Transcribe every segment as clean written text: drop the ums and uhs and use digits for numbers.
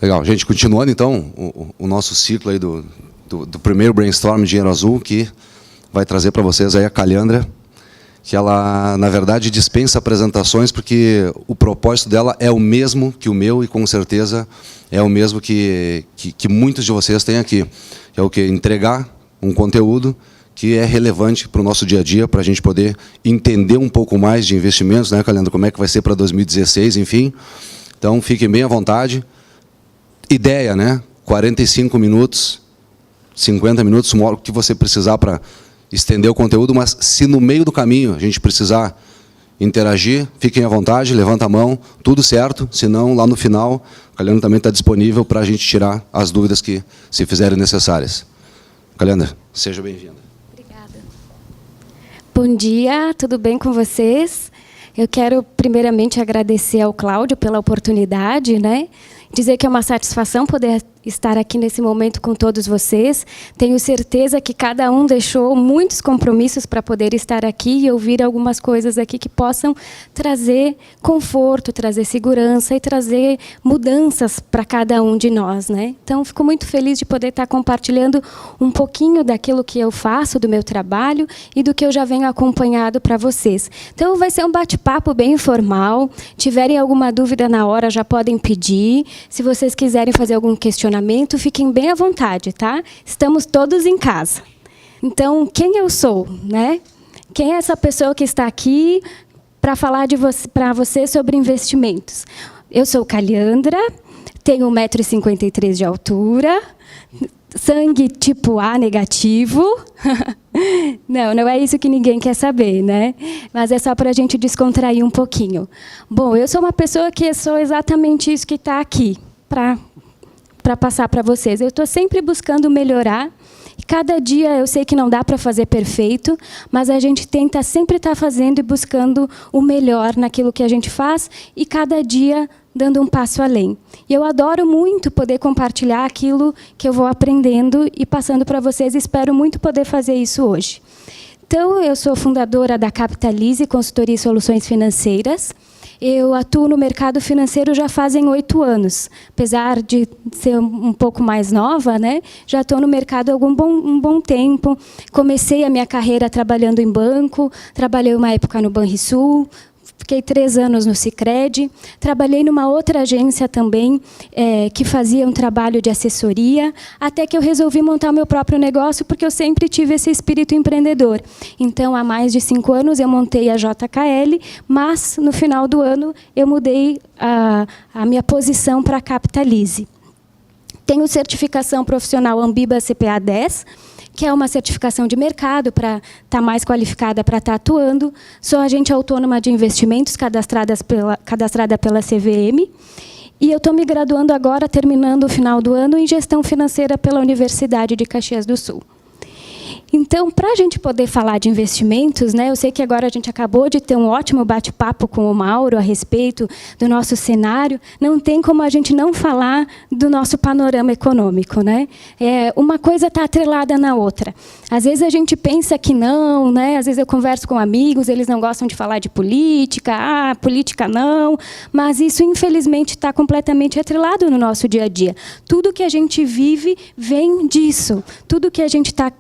Legal. Gente, continuando, então, o nosso ciclo aí do primeiro Brainstorm Dinheiro Azul, que vai trazer para vocês aí a Calhandra, que ela, na verdade, dispensa apresentações, porque o propósito dela é o mesmo que o meu e, com certeza, é o mesmo que muitos de vocês têm aqui. É o quê? Entregar um conteúdo que é relevante para o nosso dia a dia, para a gente poder entender um pouco mais de investimentos, né, Calhandra? Como é que vai ser para 2016, enfim. Então, fiquem bem à vontade. Ideia, né? 45 minutos, 50 minutos, uma hora que você precisar para estender o conteúdo, mas se no meio do caminho a gente precisar interagir, fiquem à vontade, levanta a mão, tudo certo, senão lá no final, a Calhandra também está disponível para a gente tirar as dúvidas que se fizerem necessárias. Calhandra, seja bem-vinda. Obrigada. Bom dia, tudo bem com vocês? Eu quero primeiramente agradecer ao Cláudio pela oportunidade, né? Dizer que é uma satisfação poder estar aqui nesse momento com todos vocês. Tenho certeza que cada um deixou muitos compromissos para poder estar aqui e ouvir algumas coisas aqui que possam trazer conforto, trazer segurança e trazer mudanças para cada um de nós, né? Então, fico muito feliz de poder estar compartilhando um pouquinho daquilo que eu faço, do meu trabalho e do que eu já venho acompanhado para vocês. Então, vai ser um bate-papo bem informal. Tiverem alguma dúvida na hora, já podem pedir. Se vocês quiserem fazer algum questionamento, fiquem bem à vontade, tá? Estamos todos em casa. Então, quem eu sou, né? Quem é essa pessoa que está aqui para falar para você sobre investimentos? Eu sou Calhandra, tenho 1,53 m de altura, sangue tipo A negativo. Não é isso que ninguém quer saber, né? Mas é só para a gente descontrair um pouquinho. Bom, eu sou uma pessoa que sou exatamente isso que está aqui, para passar para vocês. Eu estou sempre buscando melhorar. Cada dia eu sei que não dá para fazer perfeito, mas a gente tenta sempre estar fazendo e buscando o melhor naquilo que a gente faz e cada dia dando um passo além. E eu adoro muito poder compartilhar aquilo que eu vou aprendendo e passando para vocês. Espero muito poder fazer isso hoje. Então, eu sou fundadora da Capitalize Consultoria e Soluções Financeiras. Eu atuo no mercado financeiro já fazem 8 anos. Apesar de ser um pouco mais nova, né? Já estou no mercado há um bom tempo. Comecei a minha carreira trabalhando em banco, trabalhei uma época no Banrisul, fiquei 3 anos no Sicredi, trabalhei numa outra agência também, que fazia um trabalho de assessoria, até que eu resolvi montar o meu próprio negócio, porque eu sempre tive esse espírito empreendedor. Então, há mais de 5 anos, eu montei a JKL, mas, no final do ano, eu mudei a minha posição para a Capitalize. Tenho certificação profissional Ambiba CPA 10, que é uma certificação de mercado para estar mais qualificada para estar atuando. Sou agente autônoma de investimentos cadastrada pela CVM. E eu estou me graduando agora, terminando o final do ano, em gestão financeira pela Universidade de Caxias do Sul. Então, para a gente poder falar de investimentos, né, eu sei que agora a gente acabou de ter um ótimo bate-papo com o Mauro a respeito do nosso cenário, não tem como a gente não falar do nosso panorama econômico, né? Uma coisa está atrelada na outra. Às vezes a gente pensa que não, né? Às vezes eu converso com amigos, eles não gostam de falar de política, política não, mas isso, infelizmente, está completamente atrelado no nosso dia a dia. Tudo que a gente vive vem disso. Tudo que a gente está...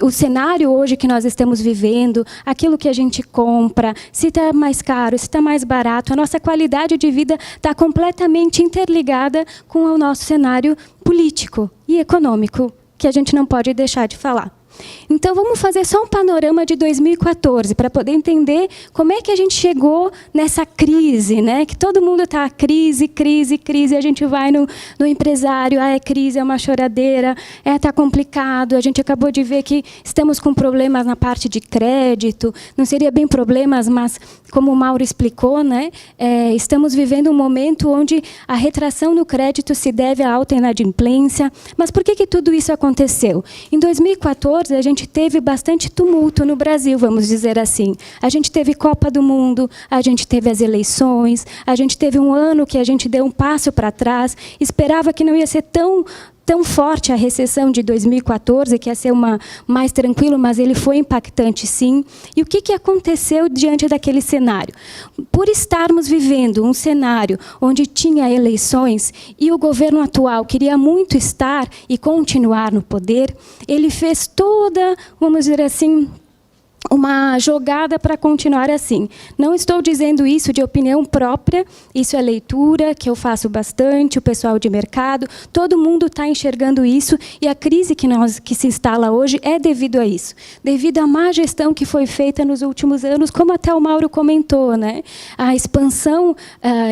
O cenário hoje que nós estamos vivendo, aquilo que a gente compra, se está mais caro, se está mais barato, a nossa qualidade de vida está completamente interligada com o nosso cenário político e econômico, que a gente não pode deixar de falar. Então, vamos fazer só um panorama de 2014, para poder entender como é que a gente chegou nessa crise, né? Que todo mundo está crise, a gente vai no empresário, é crise, é uma choradeira, está complicado, a gente acabou de ver que estamos com problemas na parte de crédito, não seria bem problemas, mas, como o Mauro explicou, né? Estamos vivendo um momento onde a retração no crédito se deve à alta inadimplência. Mas por que tudo isso aconteceu? Em 2014, a gente teve bastante tumulto no Brasil, vamos dizer assim. A gente teve Copa do Mundo, a gente teve as eleições, a gente teve um ano que a gente deu um passo para trás, esperava que não ia ser tão forte a recessão de 2014, que ia ser mais tranquilo, mas ele foi impactante, sim. E o que aconteceu diante daquele cenário? Por estarmos vivendo um cenário onde tinha eleições e o governo atual queria muito estar e continuar no poder, ele fez toda, vamos dizer assim, uma jogada para continuar assim. Não estou dizendo isso de opinião própria, isso é leitura, que eu faço bastante, o pessoal de mercado, todo mundo está enxergando isso, e a crise que se instala hoje é devido a isso, devido à má gestão que foi feita nos últimos anos, como até o Mauro comentou, né? A expansão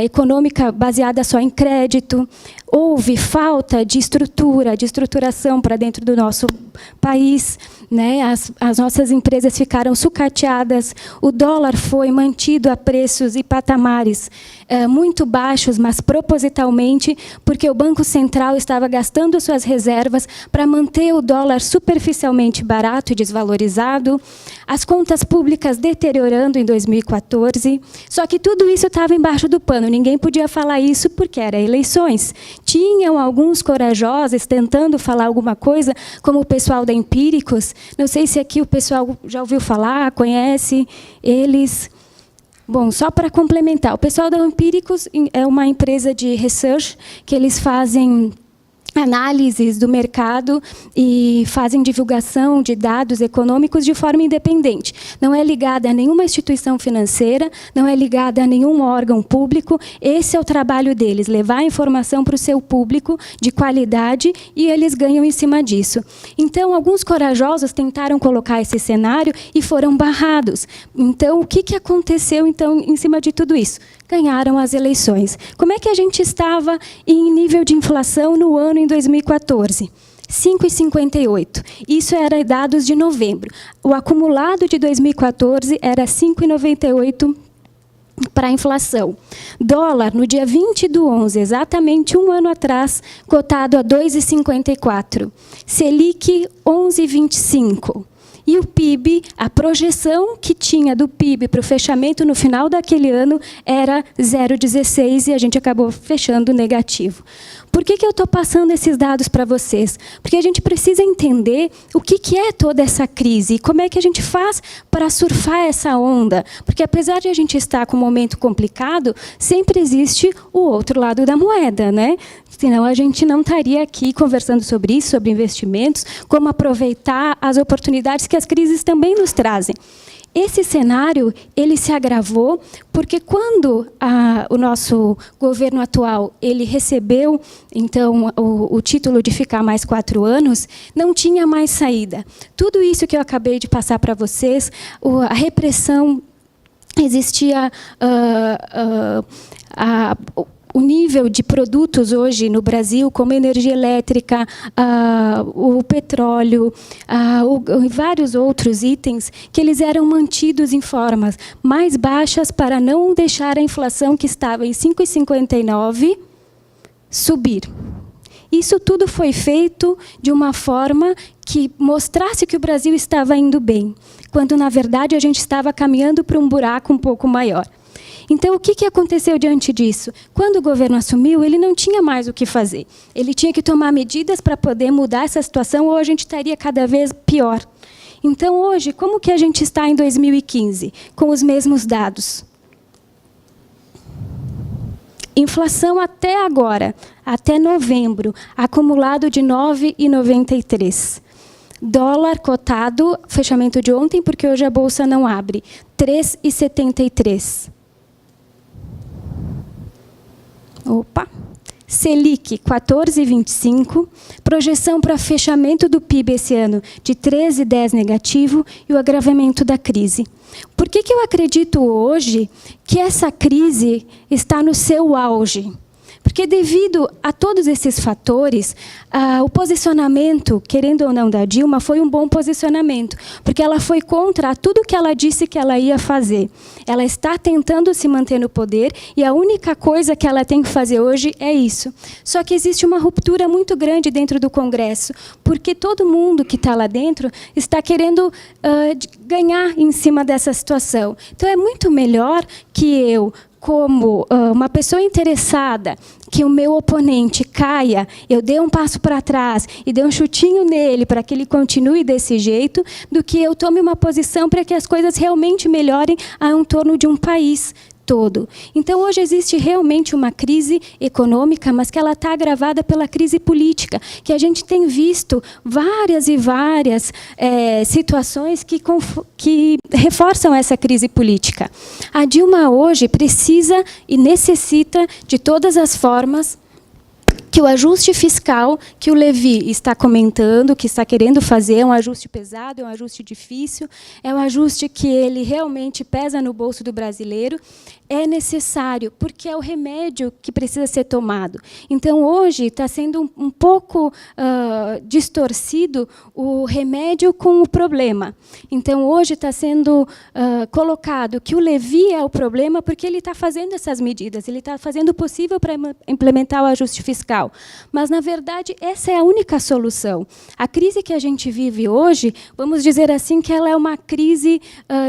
econômica baseada só em crédito, houve falta de estrutura, de estruturação para dentro do nosso país, né? As nossas empresas ficaram sucateadas, o dólar foi mantido a preços e patamares muito baixos, mas propositalmente, porque o Banco Central estava gastando suas reservas para manter o dólar superficialmente barato e desvalorizado, as contas públicas deteriorando em 2014, só que tudo isso estava embaixo do pano, ninguém podia falar isso porque eram eleições. Tinham alguns corajosos tentando falar alguma coisa, como o pessoal da Empíricos, não sei se aqui o pessoal já ouviu falar, conhece eles. Bom, só para complementar, o pessoal da Empíricos é uma empresa de research que eles fazem análises do mercado e fazem divulgação de dados econômicos de forma independente. Não é ligada a nenhuma instituição financeira, não é ligada a nenhum órgão público. Esse é o trabalho deles, levar a informação para o seu público de qualidade, e eles ganham em cima disso. Então, alguns corajosos tentaram colocar esse cenário e foram barrados. Então, o que aconteceu então, em cima de tudo isso? Ganharam as eleições. Como é que a gente estava em nível de inflação no ano em 2014? 5,58. Isso era dados de novembro. O acumulado de 2014 era 5,98 para a inflação. Dólar, no dia 20/11, exatamente um ano atrás, cotado a 2,54. Selic, 11,25. E o PIB, a projeção que tinha do PIB para o fechamento no final daquele ano era 0,16, e a gente acabou fechando negativo. Por que eu estou passando esses dados para vocês? Porque a gente precisa entender o que é toda essa crise e como é que a gente faz para surfar essa onda. Porque, apesar de a gente estar com um momento complicado, sempre existe o outro lado da moeda, né? Senão a gente não estaria aqui conversando sobre isso, sobre investimentos, como aproveitar as oportunidades que as crises também nos trazem. Esse cenário ele se agravou porque, quando o nosso governo atual ele recebeu então o título de ficar mais 4 anos, não tinha mais saída. Tudo isso que eu acabei de passar para vocês, a repressão existia, o nível de produtos hoje no Brasil, como energia elétrica, o petróleo, e vários outros itens, que eles eram mantidos em formas mais baixas para não deixar a inflação, que estava em 5,59, subir. Isso tudo foi feito de uma forma que mostrasse que o Brasil estava indo bem, quando, na verdade, a gente estava caminhando para um buraco um pouco maior. Então, o que aconteceu diante disso? Quando o governo assumiu, ele não tinha mais o que fazer. Ele tinha que tomar medidas para poder mudar essa situação, ou a gente estaria cada vez pior. Então, hoje, como que a gente está em 2015, com os mesmos dados? Inflação até agora, até novembro, acumulado de 9,93. Dólar cotado, fechamento de ontem, porque hoje a bolsa não abre, 3,73. Opa! Selic, 14,25. Projeção para fechamento do PIB esse ano de 13,10 negativo, e o agravamento da crise. Por que eu acredito hoje que essa crise está no seu auge? Porque, devido a todos esses fatores, o posicionamento, querendo ou não, da Dilma foi um bom posicionamento, porque ela foi contra tudo que ela disse que ela ia fazer. Ela está tentando se manter no poder, e a única coisa que ela tem que fazer hoje é isso. Só que existe uma ruptura muito grande dentro do Congresso, porque todo mundo que está lá dentro está querendo ganhar em cima dessa situação. Então, é muito melhor que eu, como uma pessoa interessada que o meu oponente caia, eu dê um passo para trás e dê um chutinho nele para que ele continue desse jeito, do que eu tome uma posição para que as coisas realmente melhorem em torno de um país todo. Então, hoje existe realmente uma crise econômica, mas que ela está agravada pela crise política, que a gente tem visto várias e várias situações que reforçam essa crise política. A Dilma hoje precisa e necessita de todas as formas que o ajuste fiscal que o Levi está comentando, que está querendo fazer, é um ajuste pesado, é um ajuste difícil, é um ajuste que ele realmente pesa no bolso do brasileiro, é necessário, porque é o remédio que precisa ser tomado. Então, hoje, está sendo um pouco distorcido o remédio com o problema. Então, hoje está sendo colocado que o Levi é o problema porque ele está fazendo essas medidas, ele está fazendo o possível para implementar o ajuste fiscal. Mas, na verdade, essa é a única solução. A crise que a gente vive hoje, vamos dizer assim, que ela é uma crise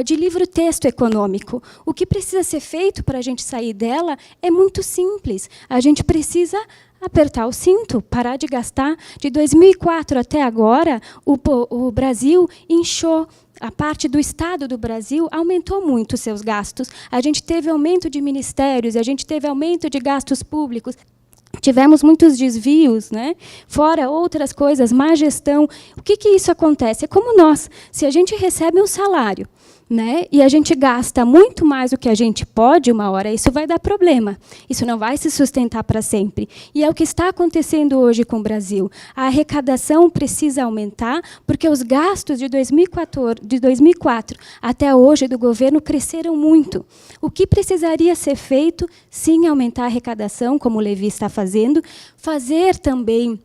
de livro-texto econômico. O que precisa ser feito para a gente sair dela é muito simples. A gente precisa apertar o cinto, parar de gastar. De 2004 até agora, o Brasil inchou. A parte do Estado do Brasil aumentou muito os seus gastos. A gente teve aumento de ministérios, a gente teve aumento de gastos públicos. Tivemos muitos desvios, né? Fora outras coisas, má gestão. O que isso acontece? É como nós. Se a gente recebe um salário, né, e a gente gasta muito mais do que a gente pode, uma hora isso vai dar problema. Isso não vai se sustentar para sempre. E é o que está acontecendo hoje com o Brasil. A arrecadação precisa aumentar, porque os gastos de 2004 até hoje do governo cresceram muito. O que precisaria ser feito, sim, aumentar a arrecadação, como o Levi está fazendo, fazer também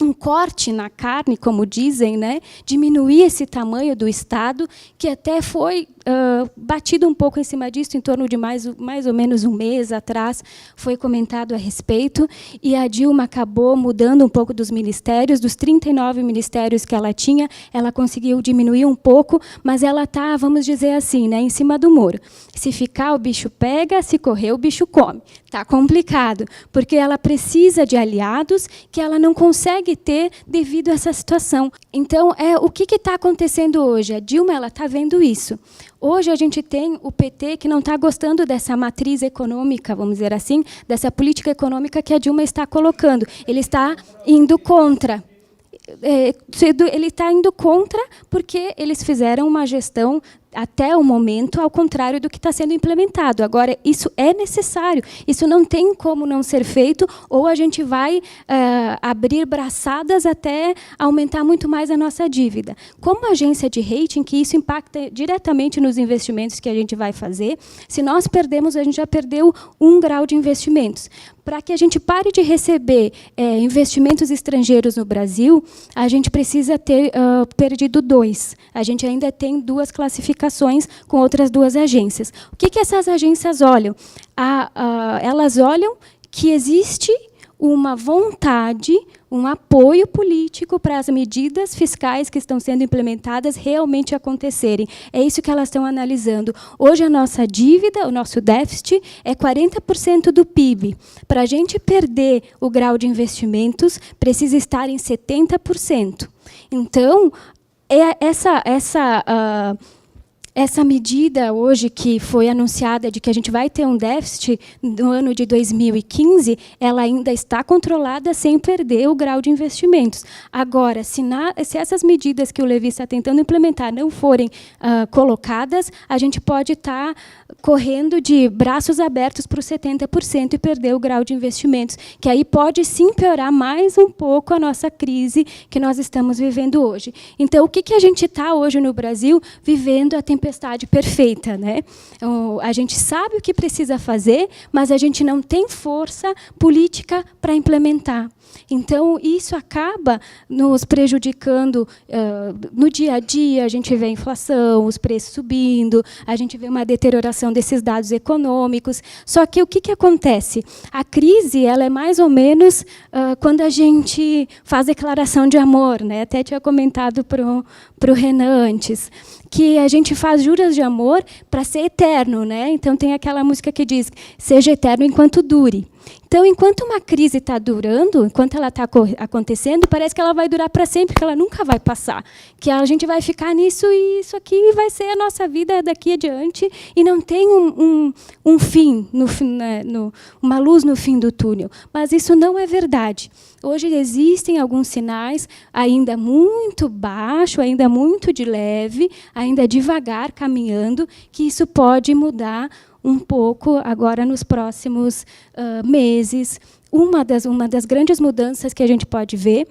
um corte na carne, como dizem, né? Diminuir esse tamanho do Estado, que até foi batido um pouco em cima disso, em torno de mais ou menos um mês atrás, foi comentado a respeito, e a Dilma acabou mudando um pouco dos ministérios, dos 39 ministérios que ela tinha, ela conseguiu diminuir um pouco, mas ela está, vamos dizer assim, né, em cima do muro. Se ficar, o bicho pega, se correr, o bicho come. Está complicado, porque ela precisa de aliados que ela não consegue ter devido a essa situação. Então, o que está acontecendo hoje? A Dilma está vendo isso. Hoje a gente tem o PT que não está gostando dessa matriz econômica, vamos dizer assim, dessa política econômica que a Dilma está colocando. Ele está indo contra. Ele está indo contra porque eles fizeram uma gestão até o momento ao contrário do que está sendo implementado. Agora, isso é necessário, isso não tem como não ser feito, ou a gente vai abrir braçadas até aumentar muito mais a nossa dívida. Como agência de rating, que isso impacta diretamente nos investimentos que a gente vai fazer, se nós perdemos, a gente já perdeu 1 grau de investimentos. Para que a gente pare de receber investimentos estrangeiros no Brasil, a gente precisa ter perdido 2. A gente ainda tem 2 classificações com outras 2 agências. O que essas agências olham? Elas olham que existe uma vontade, um apoio político para as medidas fiscais que estão sendo implementadas realmente acontecerem. É isso que elas estão analisando. Hoje, a nossa dívida, o nosso déficit, é 40% do PIB. Para a gente perder o grau de investimentos, precisa estar em 70%. Então, essa medida hoje que foi anunciada de que a gente vai ter um déficit no ano de 2015, ela ainda está controlada sem perder o grau de investimentos. Agora, se essas medidas que o Levi está tentando implementar não forem colocadas, a gente pode estar correndo de braços abertos para os 70% e perder o grau de investimentos, que aí pode sim piorar mais um pouco a nossa crise que nós estamos vivendo hoje. Então, o que a gente está hoje no Brasil vivendo a tempestade perfeita, né? A gente sabe o que precisa fazer, mas a gente não tem força política para implementar. Então, isso acaba nos prejudicando no dia a dia. A gente vê a inflação, os preços subindo, a gente vê uma deterioração desses dados econômicos. Só que o que acontece? A crise ela é mais ou menos quando a gente faz declaração de amor, né? Até tinha comentado para o Renan antes, que a gente faz juras de amor para ser eterno, né? Então tem aquela música que diz: seja eterno enquanto dure. Então, enquanto uma crise está durando, enquanto ela está acontecendo, parece que ela vai durar para sempre, que ela nunca vai passar, que a gente vai ficar nisso e isso aqui vai ser a nossa vida daqui adiante e não tem um fim, uma luz no fim do túnel. Mas isso não é verdade. Hoje existem alguns sinais, ainda muito baixo, ainda muito de leve, ainda devagar, caminhando, que isso pode mudar um pouco agora nos próximos meses. Uma das grandes mudanças que a gente pode ver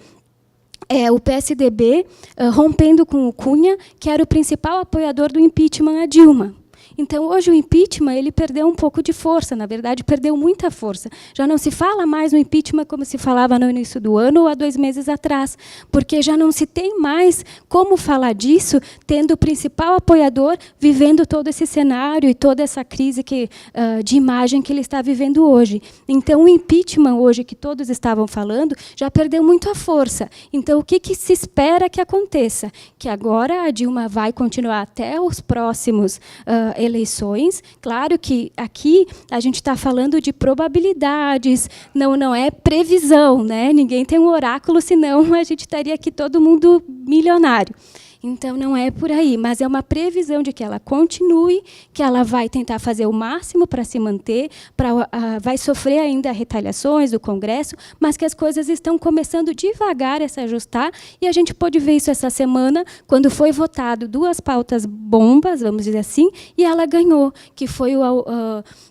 é o PSDB rompendo com o Cunha, que era o principal apoiador do impeachment a Dilma. Então, hoje, o impeachment ele perdeu um pouco de força, na verdade, perdeu muita força. Já não se fala mais no impeachment como se falava no início do ano ou há 2 meses atrás, porque já não se tem mais como falar disso, tendo o principal apoiador vivendo todo esse cenário e toda essa crise de imagem que ele está vivendo hoje. Então, o impeachment, hoje, que todos estavam falando, já perdeu muito a força. Então, o que se espera que aconteça? Que agora a Dilma vai continuar até os próximos eleições. Claro que aqui a gente está falando de probabilidades, não é previsão, né? Ninguém tem um oráculo, senão a gente estaria aqui todo mundo milionário. Então, não é por aí, mas é uma previsão de que ela continue, que ela vai tentar fazer o máximo para se manter, vai sofrer ainda retaliações do Congresso, mas que as coisas estão começando devagar a se ajustar, e a gente pôde ver isso essa semana, quando foi votado 2 pautas bombas, vamos dizer assim, e ela ganhou, que foi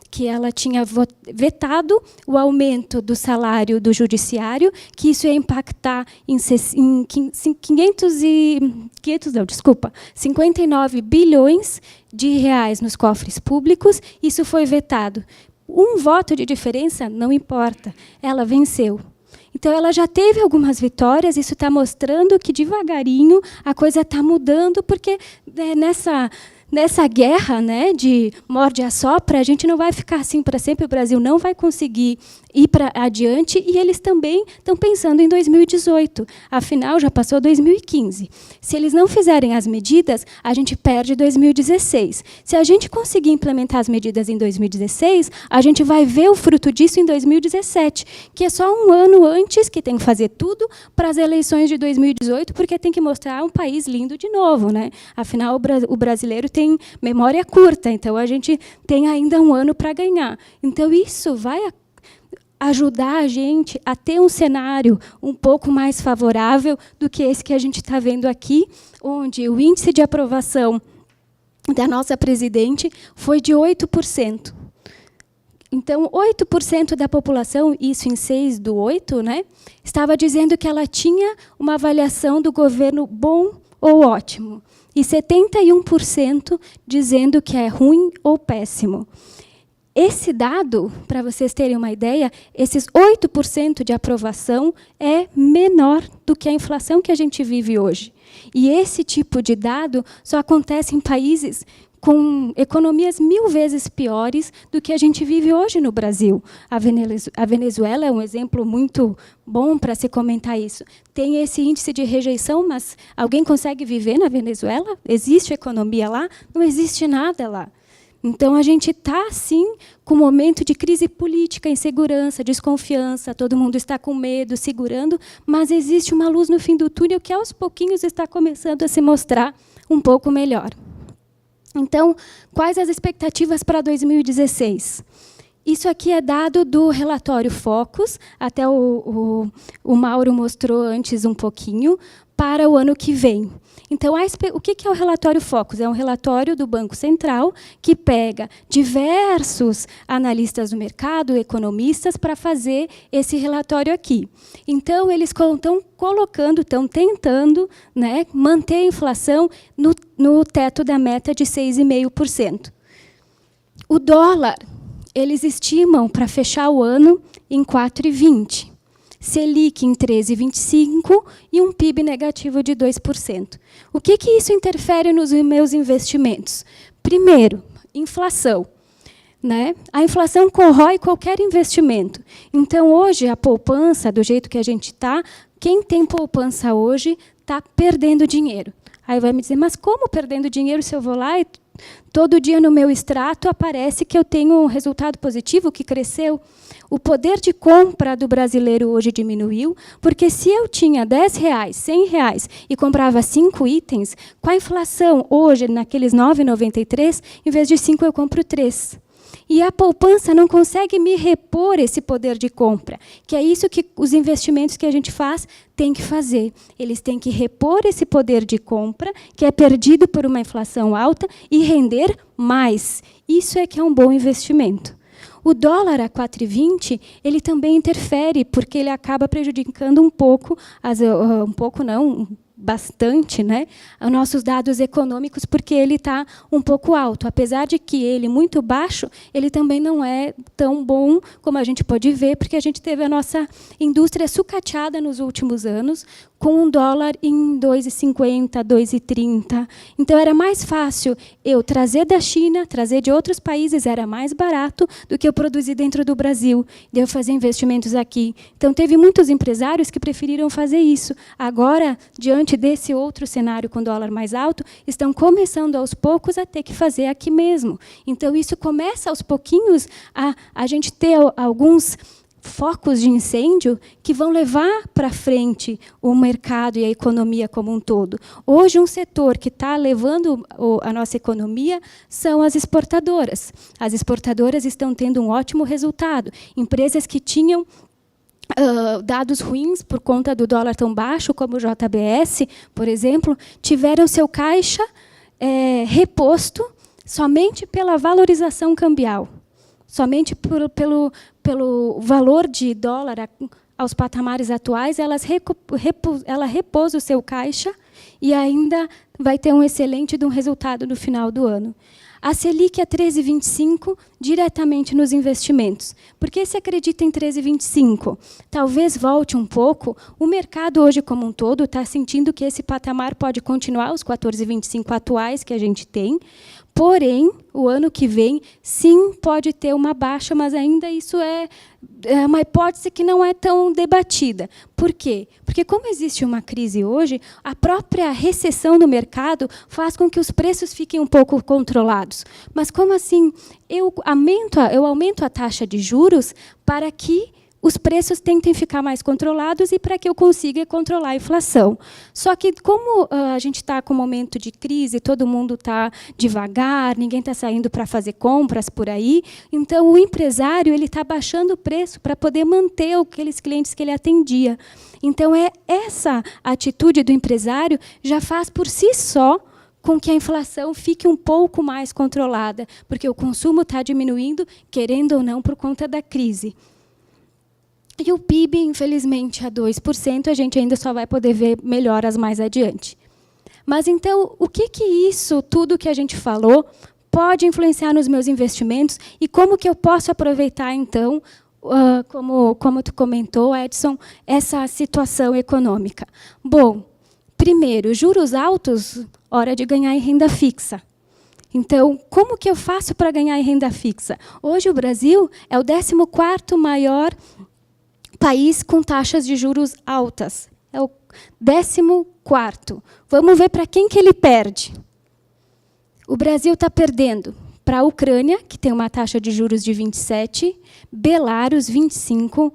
que ela tinha vetado o aumento do salário do judiciário, que isso ia impactar em 59 bilhões de reais nos cofres públicos. Isso foi vetado. Um voto de diferença não importa. Ela venceu. Então, ela já teve algumas vitórias. Isso está mostrando que, devagarinho, a coisa está mudando, porque nessa guerra, né, de morde-a-sopra, a gente não vai ficar assim para sempre. O Brasil não vai conseguir ir para adiante, e eles também estão pensando em 2018. Afinal, já passou 2015. Se eles não fizerem as medidas, a gente perde 2016. Se a gente conseguir implementar as medidas em 2016, a gente vai ver o fruto disso em 2017, que é só um ano antes, que tem que fazer tudo para as eleições de 2018, porque tem que mostrar um país lindo de novo, né? Afinal, o brasileiro tem memória curta, então a gente tem ainda um ano para ganhar. Então, isso vai ajudar a gente a ter um cenário um pouco mais favorável do que esse que a gente está vendo aqui, onde o índice de aprovação da nossa presidente foi de 8%. Então, 8% da população, isso em 6/8, né, estava dizendo que ela tinha uma avaliação do governo bom ou ótimo, e 71% dizendo que é ruim ou péssimo. Esse dado, para vocês terem uma ideia, esses 8% de aprovação é menor do que a inflação que a gente vive hoje. E esse tipo de dado só acontece em países com economias 1000 vezes piores do que a gente vive hoje no Brasil. A Venezuela é um exemplo muito bom para se comentar isso. Tem esse índice de rejeição, mas alguém consegue viver na Venezuela? Existe economia lá? Não existe nada lá. Então, a gente está, sim, com um momento de crise política, insegurança, desconfiança, todo mundo está com medo, segurando, mas existe uma luz no fim do túnel que, aos pouquinhos, está começando a se mostrar um pouco melhor. Então, quais as expectativas para 2016? Isso aqui é dado do relatório Focus, até o Mauro mostrou antes um pouquinho, para o ano que vem. Então, o que é o relatório Focus? É um relatório do Banco Central que pega diversos analistas do mercado, economistas, para fazer esse relatório aqui. Então, eles estão tentando, né, manter a inflação no teto da meta de 6,5%. O dólar, eles estimam para fechar o ano em 4,20. Selic em 13,25% e um PIB negativo de 2%. O que isso interfere nos meus investimentos? Primeiro, inflação. Né? A inflação corrói qualquer investimento. Então, hoje, a poupança, do jeito que a gente está, quem tem poupança hoje está perdendo dinheiro. Aí vai me dizer, mas como perdendo dinheiro se eu vou lá e todo dia no meu extrato aparece que eu tenho um resultado positivo, que cresceu? O poder de compra do brasileiro hoje diminuiu, porque se eu tinha R$10, R$100 e comprava 5 itens, com a inflação hoje, naqueles R$ 9,93, em vez de 5 eu compro 3. E a poupança não consegue me repor esse poder de compra, que é isso que os investimentos que a gente faz têm que fazer. Eles têm que repor esse poder de compra, que é perdido por uma inflação alta, e render mais. Isso é que é um bom investimento. O dólar a 4,20, ele também interfere, porque ele acaba prejudicando um pouco, bastante, né, os nossos dados econômicos, porque ele está um pouco alto. Apesar de que ele muito baixo, ele também não é tão bom como a gente pode ver, porque a gente teve a nossa indústria sucateada nos últimos anos, com um dólar em 2,50, 2,30. Então, era mais fácil eu trazer da China, trazer de outros países, era mais barato do que eu produzir dentro do Brasil, de eu fazer investimentos aqui. Então, teve muitos empresários que preferiram fazer isso. Agora, diante desse outro cenário com dólar mais alto, estão começando, aos poucos, a ter que fazer aqui mesmo. Então, isso começa, aos pouquinhos, a gente ter alguns focos de incêndio que vão levar para frente o mercado e a economia como um todo. Hoje, um setor que está levando a nossa economia são as exportadoras. As exportadoras estão tendo um ótimo resultado. Empresas que tinham dados ruins por conta do dólar tão baixo, como o JBS, por exemplo, tiveram seu caixa reposto somente pela valorização cambial. Somente pelo valor de dólar aos patamares atuais, ela repôs o seu caixa e ainda vai ter um excelente resultado no final do ano. A Selic é 13,25 diretamente nos investimentos. Por que se acredita em 13,25? Talvez volte um pouco. O mercado hoje como um todo está sentindo que esse patamar pode continuar, os 14,25 atuais que a gente tem. Porém, o ano que vem, sim, pode ter uma baixa, mas ainda isso é uma hipótese que não é tão debatida. Por quê? Porque, como existe uma crise hoje, a própria recessão do mercado faz com que os preços fiquem um pouco controlados. Mas como assim? Eu aumento a taxa de juros para que os preços tentem ficar mais controlados e para que eu consiga controlar a inflação. Só que, como a gente está com um momento de crise, todo mundo está devagar, ninguém está saindo para fazer compras por aí, então o empresário está baixando o preço para poder manter aqueles clientes que ele atendia. Então, essa atitude do empresário já faz, por si só, com que a inflação fique um pouco mais controlada, porque o consumo está diminuindo, querendo ou não, por conta da crise. E o PIB, infelizmente, a 2%, a gente ainda só vai poder ver melhoras mais adiante. Mas, então, o que isso, tudo que a gente falou, pode influenciar nos meus investimentos e como que eu posso aproveitar, então, como tu comentou, Edson, essa situação econômica? Bom, primeiro, juros altos, hora de ganhar em renda fixa. Então, como que eu faço para ganhar em renda fixa? Hoje, o Brasil é o 14º maior país com taxas de juros altas. É o 14º. Vamos ver para quem que ele perde. O Brasil está perdendo para a Ucrânia, que tem uma taxa de juros de 27, Belarus, 25,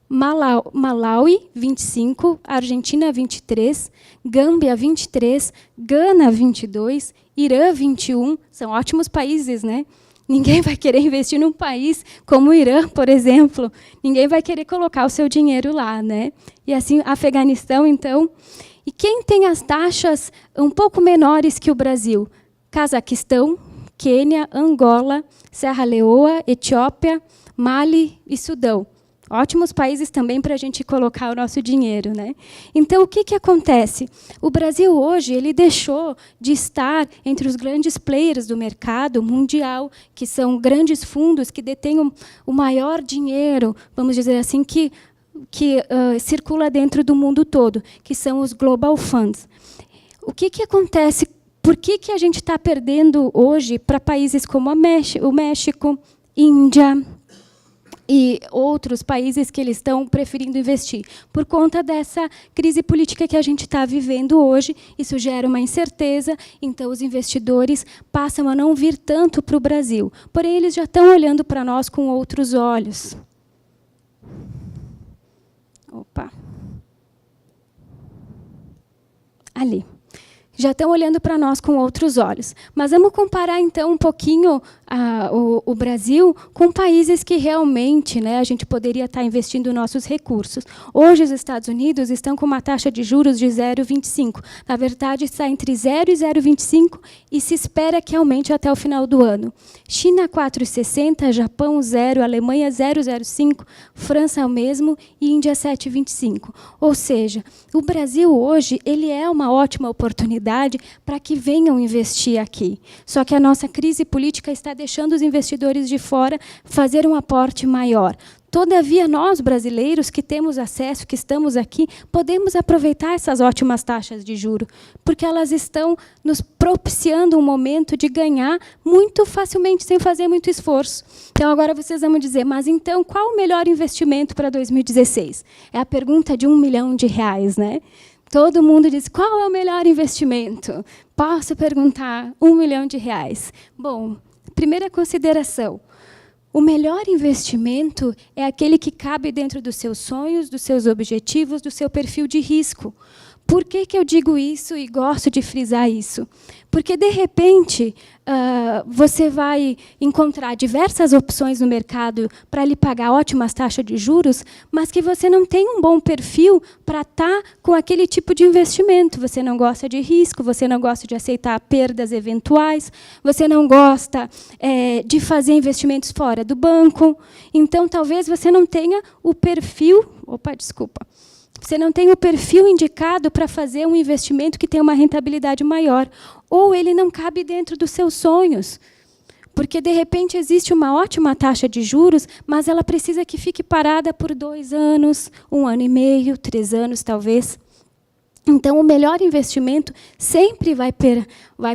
Malawi, 25, Argentina, 23, Gâmbia, 23, Gana, 22, Irã, 21. São ótimos países, né? Ninguém vai querer investir num país como o Irã, por exemplo. Ninguém vai querer colocar o seu dinheiro lá, né? E assim, Afeganistão, então. E quem tem as taxas um pouco menores que o Brasil? Cazaquistão, Quênia, Angola, Serra Leoa, Etiópia, Mali e Sudão. Ótimos países também para a gente colocar o nosso dinheiro, né? Então, o que acontece? O Brasil, hoje, ele deixou de estar entre os grandes players do mercado mundial, que são grandes fundos que detêm o maior dinheiro, vamos dizer assim, que que circula dentro do mundo todo, que são os Global Funds. O que acontece? Por que a gente está perdendo hoje para países como o México, Índia e outros países que eles estão preferindo investir? Por conta dessa crise política que a gente está vivendo hoje, isso gera uma incerteza, então os investidores passam a não vir tanto para o Brasil. Porém, eles já estão olhando para nós com outros olhos. Opa. Ali. Já estão olhando para nós com outros olhos. Mas vamos comparar, então, um pouquinho o Brasil com países que realmente, né, a gente poderia estar investindo nossos recursos. Hoje, os Estados Unidos estão com uma taxa de juros de 0,25. Na verdade, está entre 0 e 0,25 e se espera que aumente até o final do ano. China, 4,60, Japão, 0, Alemanha, 0,05, França, o mesmo, e Índia, 7,25. Ou seja, o Brasil, hoje, ele é uma ótima oportunidade para que venham investir aqui. Só que a nossa crise política está deixando os investidores de fora fazer um aporte maior. Todavia, nós, brasileiros, que temos acesso, que estamos aqui, podemos aproveitar essas ótimas taxas de juros, porque elas estão nos propiciando um momento de ganhar muito facilmente, sem fazer muito esforço. Então, agora vocês vão dizer, mas então, qual o melhor investimento para 2016? É a pergunta de R$1 milhão, né? Todo mundo diz, qual é o melhor investimento? Posso perguntar, R$1 milhão. Bom, primeira consideração, o melhor investimento é aquele que cabe dentro dos seus sonhos, dos seus objetivos, do seu perfil de risco. Por que eu digo isso e gosto de frisar isso? Porque, de repente, você vai encontrar diversas opções no mercado para lhe pagar ótimas taxas de juros, mas que você não tem um bom perfil para estar com aquele tipo de investimento. Você não gosta de risco, você não gosta de aceitar perdas eventuais, você não gosta de fazer investimentos fora do banco. Então, talvez você não tenha o perfil... Opa, desculpa. Você não tem o perfil indicado para fazer um investimento que tenha uma rentabilidade maior. Ou ele não cabe dentro dos seus sonhos. Porque, de repente, existe uma ótima taxa de juros, mas ela precisa que fique parada por 2 anos, 1 ano e meio, 3 anos, talvez. Então, o melhor investimento sempre vai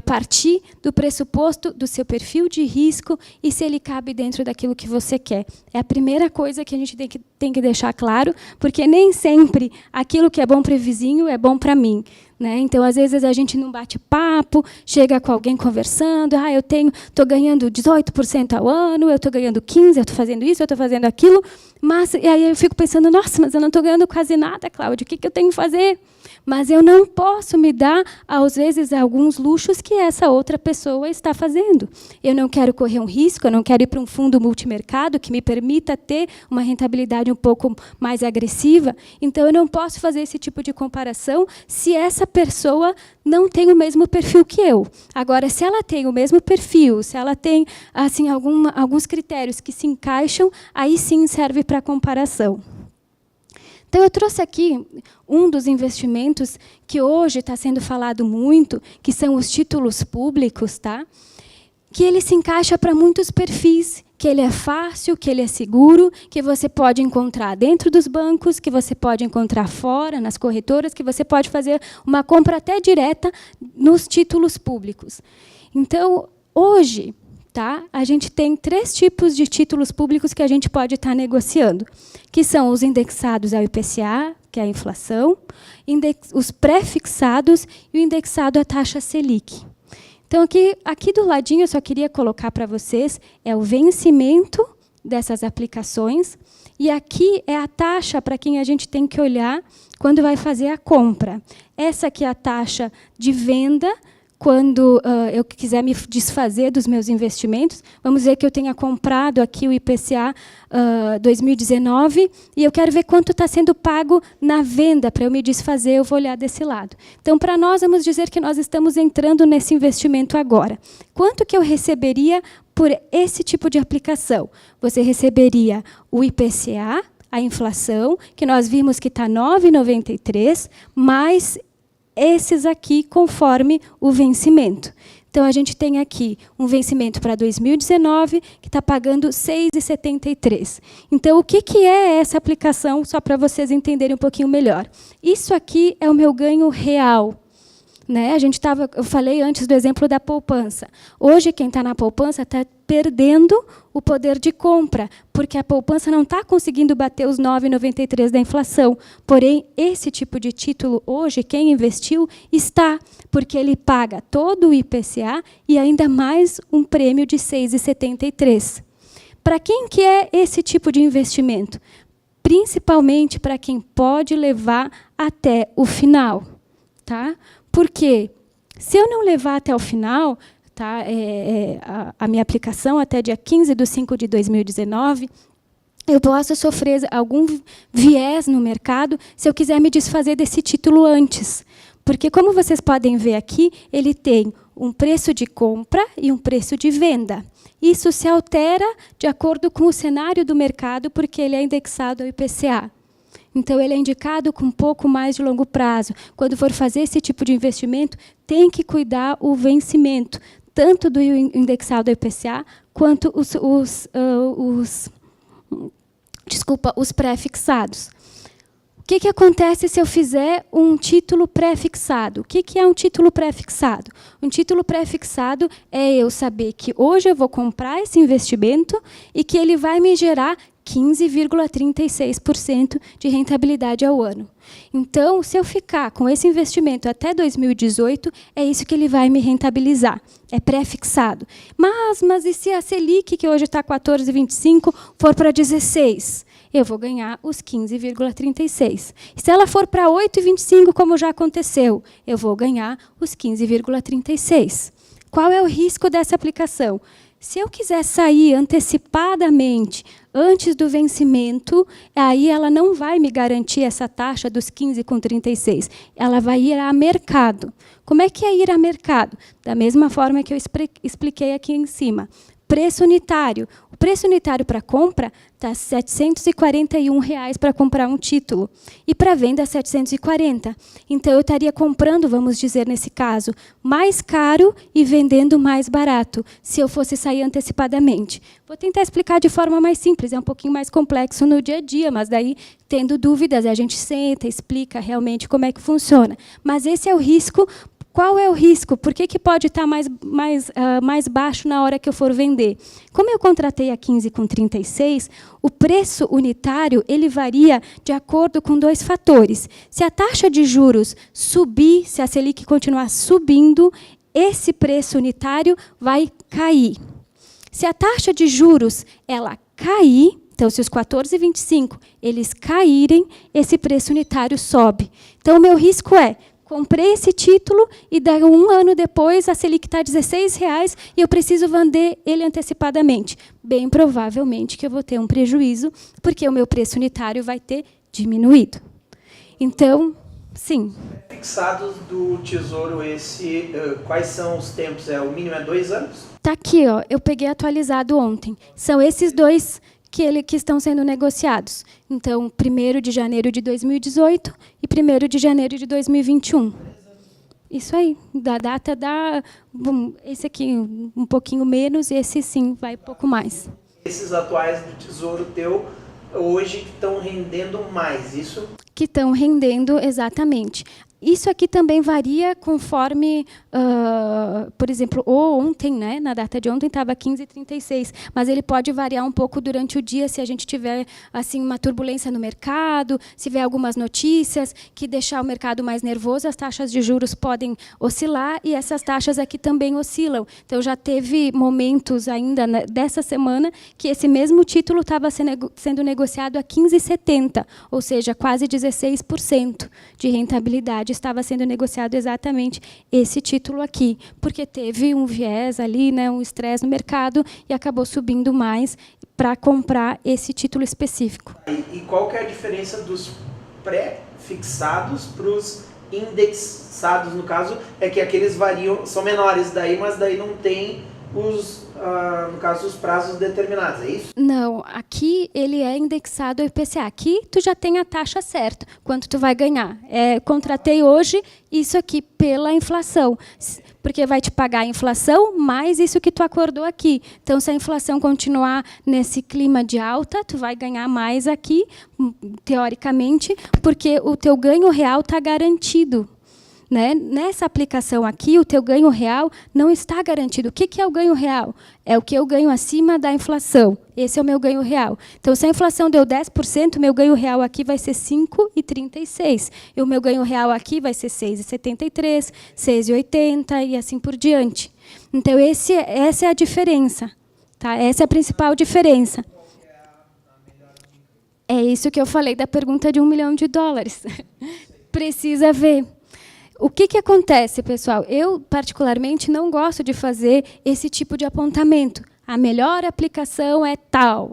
partir do pressuposto do seu perfil de risco e se ele cabe dentro daquilo que você quer. É a primeira coisa que a gente tem que deixar claro, porque nem sempre aquilo que é bom para o vizinho é bom para mim. Né? Então, às vezes, a gente não bate papo, chega com alguém conversando, eu estou ganhando 18% ao ano, eu estou ganhando 15%, eu estou fazendo isso, eu estou fazendo aquilo, mas e aí eu fico pensando, nossa, mas eu não estou ganhando quase nada, Cláudia, o que eu tenho que fazer? Mas eu não posso me dar, às vezes, alguns luxos que essa outra pessoa está fazendo. Eu não quero correr um risco, eu não quero ir para um fundo multimercado que me permita ter uma rentabilidade um pouco mais agressiva. Então, eu não posso fazer esse tipo de comparação se essa pessoa não tem o mesmo perfil que eu. Agora, se ela tem o mesmo perfil, se ela tem assim, alguns critérios que se encaixam, aí sim serve para comparação. Então, eu trouxe aqui um dos investimentos que hoje está sendo falado muito, que são os títulos públicos, tá? Que ele se encaixa para muitos perfis, que ele é fácil, que ele é seguro, que você pode encontrar dentro dos bancos, que você pode encontrar fora, nas corretoras, que você pode fazer uma compra até direta nos títulos públicos. Então, hoje, tá, a gente tem 3 tipos de títulos públicos que a gente pode estar negociando, que são os indexados ao IPCA, que é a inflação, os pré-fixados e o indexado à taxa Selic. Então, aqui do ladinho, eu só queria colocar para vocês, é o vencimento dessas aplicações, e aqui é a taxa para quem a gente tem que olhar quando vai fazer a compra. Essa aqui é a taxa de venda, quando eu quiser me desfazer dos meus investimentos. Vamos dizer que eu tenha comprado aqui o IPCA 2019 e eu quero ver quanto está sendo pago na venda para eu me desfazer, eu vou olhar desse lado. Então, para nós, vamos dizer que nós estamos entrando nesse investimento agora. Quanto que eu receberia por esse tipo de aplicação? Você receberia o IPCA, a inflação, que nós vimos que está 9,93, mais esses aqui conforme o vencimento. Então, a gente tem aqui um vencimento para 2019, que está pagando R$ 6,73. Então, o que é essa aplicação, só para vocês entenderem um pouquinho melhor? Isso aqui é o meu ganho real. Né? Eu falei antes do exemplo da poupança. Hoje, quem está na poupança está perdendo o poder de compra, porque a poupança não está conseguindo bater os 9,93 da inflação. Porém, esse tipo de título, hoje, quem investiu, está, porque ele paga todo o IPCA e ainda mais um prêmio de R$ 6,73. Para quem que é esse tipo de investimento? Principalmente para quem pode levar até o final. Tá? Porque, se eu não levar até o final, tá, a minha aplicação até dia 15/5/2019, eu posso sofrer algum viés no mercado se eu quiser me desfazer desse título antes. Porque, como vocês podem ver aqui, ele tem um preço de compra e um preço de venda. Isso se altera de acordo com o cenário do mercado, porque ele é indexado ao IPCA. Então, ele é indicado com um pouco mais de longo prazo. Quando for fazer esse tipo de investimento, tem que cuidar o vencimento, tanto do indexado ao IPCA, quanto os pré-fixados. O que acontece se eu fizer um título pré-fixado? O que é um título pré-fixado? Um título pré-fixado é eu saber que hoje eu vou comprar esse investimento e que ele vai me gerar 15,36% de rentabilidade ao ano. Então, se eu ficar com esse investimento até 2018, é isso que ele vai me rentabilizar. É pré-fixado. Mas e se a Selic, que hoje está 14,25, for para 16? Eu vou ganhar os 15,36. E se ela for para 8,25, como já aconteceu, eu vou ganhar os 15,36. Qual é o risco dessa aplicação? Se eu quiser sair antecipadamente, antes do vencimento, aí ela não vai me garantir essa taxa dos 15,36. Ela vai ir a mercado. Como é que é ir a mercado? Da mesma forma que eu expliquei aqui em cima. Preço unitário. O preço unitário para compra está R$ 741 para comprar um título. E para venda, R$ 740. Então, eu estaria comprando, vamos dizer, nesse caso, mais caro e vendendo mais barato, se eu fosse sair antecipadamente. Vou tentar explicar de forma mais simples, é um pouquinho mais complexo no dia a dia, mas daí, tendo dúvidas, a gente senta, explica realmente como é que funciona. Mas esse é o risco. Qual é o risco? Por que pode estar mais baixo na hora que eu for vender? Como eu contratei a 15,36, o preço unitário ele varia de acordo com dois fatores. Se a taxa de juros subir, se a Selic continuar subindo, esse preço unitário vai cair. Se a taxa de juros ela cair, então, se os 14,25 eles caírem, esse preço unitário sobe. Então, o meu risco é: comprei esse título e, daí, um ano depois, a Selic está R$ 16,00 e eu preciso vender ele antecipadamente. Bem provavelmente que eu vou ter um prejuízo, porque o meu preço unitário vai ter diminuído. Então, sim. Fixados do Tesouro, quais são os tempos? O mínimo é 2 anos? Está aqui, ó, eu peguei atualizado ontem. São esses dois que estão sendo negociados. Então, 1º de janeiro de 2018 e 1º de janeiro de 2021. Isso aí, da data da... esse aqui um pouquinho menos, e esse sim, vai um pouco mais. Esses atuais do Tesouro teu, hoje, que estão rendendo mais, isso? Que estão rendendo, exatamente. Isso aqui também varia conforme, por exemplo, ontem, né, na data de ontem estava 15,36, mas ele pode variar um pouco durante o dia se a gente tiver assim uma turbulência no mercado, se tiver algumas notícias que deixar o mercado mais nervoso, as taxas de juros podem oscilar e essas taxas aqui também oscilam. Então, já teve momentos ainda dessa semana que esse mesmo título estava sendo negociado a 15,70, ou seja, quase 16% de rentabilidade. Estava sendo negociado exatamente esse título aqui, porque teve um viés ali, né, um estresse no mercado e acabou subindo mais para comprar esse título específico. E qual que é a diferença dos pré-fixados para os indexados? No caso, é que aqueles variam, são menores daí, mas daí não tem no caso, os prazos determinados, é isso? Não, aqui ele é indexado ao IPCA. Aqui tu já tem a taxa certa, quanto tu vai ganhar. Contratei hoje isso aqui pela inflação, porque vai te pagar a inflação mais isso que tu acordou aqui. Então, se a inflação continuar nesse clima de alta, tu vai ganhar mais aqui, teoricamente, porque o teu ganho real está garantido. Né? Nessa aplicação aqui, o teu ganho real não está garantido. O que é o ganho real? É o que eu ganho acima da inflação. Esse é o meu ganho real. Então, se a inflação deu 10%, meu ganho real aqui vai ser 5,36. E o meu ganho real aqui vai ser 6,73, 6,80 e assim por diante. Então, essa é a diferença. Tá? Essa é a principal diferença. É isso que eu falei da pergunta de $1 milhão. Precisa ver. O que acontece, pessoal? Eu, particularmente, não gosto de fazer esse tipo de apontamento. A melhor aplicação é tal,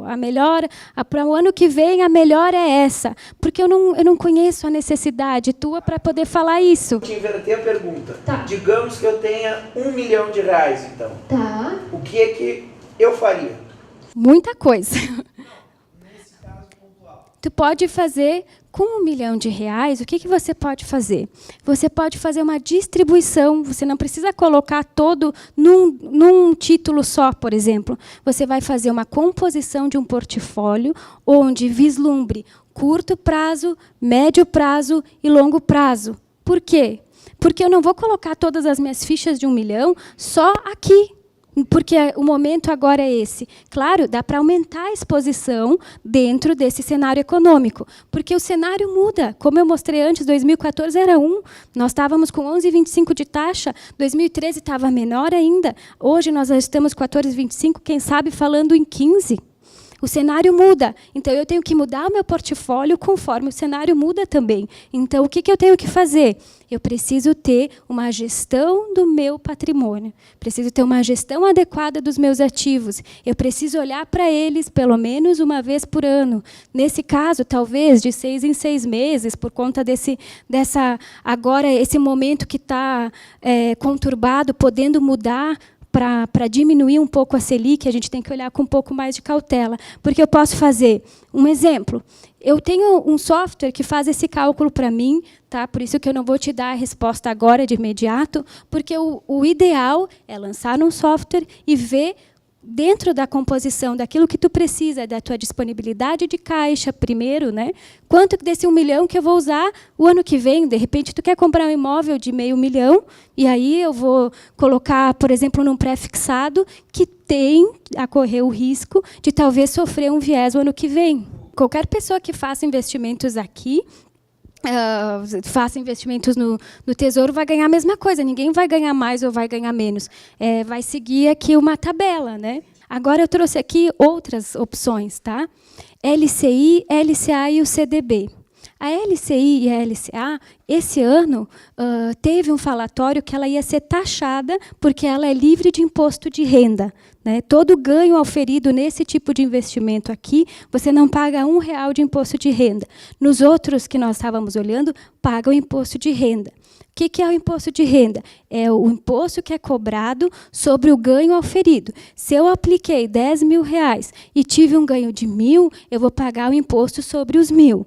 para o ano que vem, a melhor é essa. Porque eu não conheço a necessidade tua para poder falar isso. Vou te inverter a pergunta. Tá. Digamos que eu tenha R$1 milhão, então. Tá. O que é que eu faria? Muita coisa. Nesse caso pontual. Tu pode fazer... Com R$1 milhão, o que você pode fazer? Você pode fazer uma distribuição, você não precisa colocar todo num título só, por exemplo. Você vai fazer uma composição de um portfólio onde vislumbre curto prazo, médio prazo e longo prazo. Por quê? Porque eu não vou colocar todas as minhas fichas de R$1 milhão só aqui. Porque o momento agora é esse. Claro, dá para aumentar a exposição dentro desse cenário econômico, porque o cenário muda. Como eu mostrei antes, 2014 era 1, nós estávamos com 11,25 de taxa, 2013 estava menor ainda, hoje nós já estamos com 14,25, quem sabe falando em 15. O cenário muda, então eu tenho que mudar o meu portfólio conforme o cenário muda também. Então, o que eu tenho que fazer? Eu preciso ter uma gestão do meu patrimônio, preciso ter uma gestão adequada dos meus ativos, eu preciso olhar para eles pelo menos uma vez por ano. Nesse caso, talvez de 6 em 6 meses, por conta agora esse momento que está conturbado, podendo mudar, para diminuir um pouco a Selic, a gente tem que olhar com um pouco mais de cautela. Porque eu posso fazer um exemplo. Eu tenho um software que faz esse cálculo para mim, tá? Por isso que eu não vou te dar a resposta agora de imediato, porque o ideal é lançar um software e ver dentro da composição daquilo que tu precisa, da tua disponibilidade de caixa primeiro, né? Quanto desse 1 milhão que eu vou usar o ano que vem? De repente, tu quer comprar um imóvel de $500 mil, e aí eu vou colocar, por exemplo, num pré-fixado que tem a correr o risco de talvez sofrer um viés o ano que vem. Qualquer pessoa que faça investimentos aqui, faça investimentos no Tesouro, vai ganhar a mesma coisa. Ninguém vai ganhar mais ou vai ganhar menos. Vai seguir aqui uma tabela, né? Agora eu trouxe aqui outras opções, tá? LCI, LCA e o CDB. A LCI e a LCA, esse ano, teve um falatório que ela ia ser taxada porque ela é livre de imposto de renda. Né? Todo ganho auferido nesse tipo de investimento aqui, você não paga R$1 de imposto de renda. Nos outros que nós estávamos olhando, paga o imposto de renda. O que é o imposto de renda? É o imposto que é cobrado sobre o ganho auferido. Se eu apliquei R$10 mil e tive um ganho de 1.000, eu vou pagar o imposto sobre os 1.000.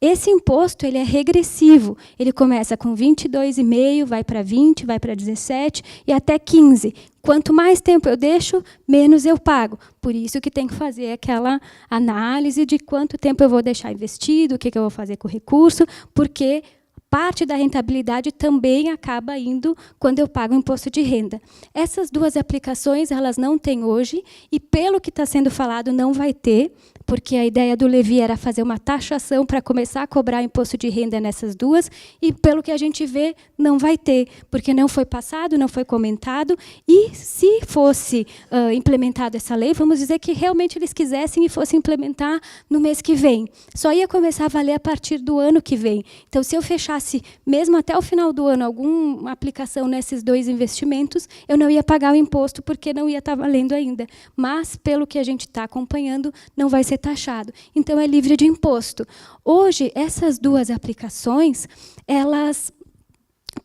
Esse imposto ele é regressivo. Ele começa com 22,5, vai para 20, vai para 17 e até 15. Quanto mais tempo eu deixo, menos eu pago. Por isso que tem que fazer aquela análise de quanto tempo eu vou deixar investido, o que eu vou fazer com o recurso, porque parte da rentabilidade também acaba indo quando eu pago o imposto de renda. Essas duas aplicações elas não têm hoje e, pelo que está sendo falado, não vai ter, porque a ideia do Levy era fazer uma taxação para começar a cobrar imposto de renda nessas duas, e, pelo que a gente vê, não vai ter, porque não foi passado, não foi comentado, e se fosse implementada essa lei, vamos dizer que realmente eles quisessem e fossem implementar no mês que vem. Só ia começar a valer a partir do ano que vem. Então, se eu fechasse, mesmo até o final do ano, alguma aplicação nesses dois investimentos, eu não ia pagar o imposto, porque não ia estar valendo ainda. Mas, pelo que a gente está acompanhando, não vai ser taxado. Então, é livre de imposto. Hoje, essas duas aplicações, elas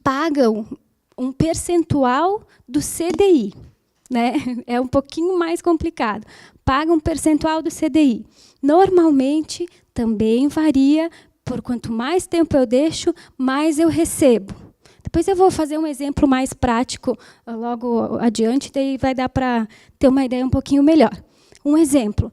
pagam um percentual do CDI. né? É um pouquinho mais complicado. Paga um percentual do CDI. Normalmente, também varia, por quanto mais tempo eu deixo, mais eu recebo. Depois eu vou fazer um exemplo mais prático logo adiante, daí vai dar para ter uma ideia um pouquinho melhor. Um exemplo.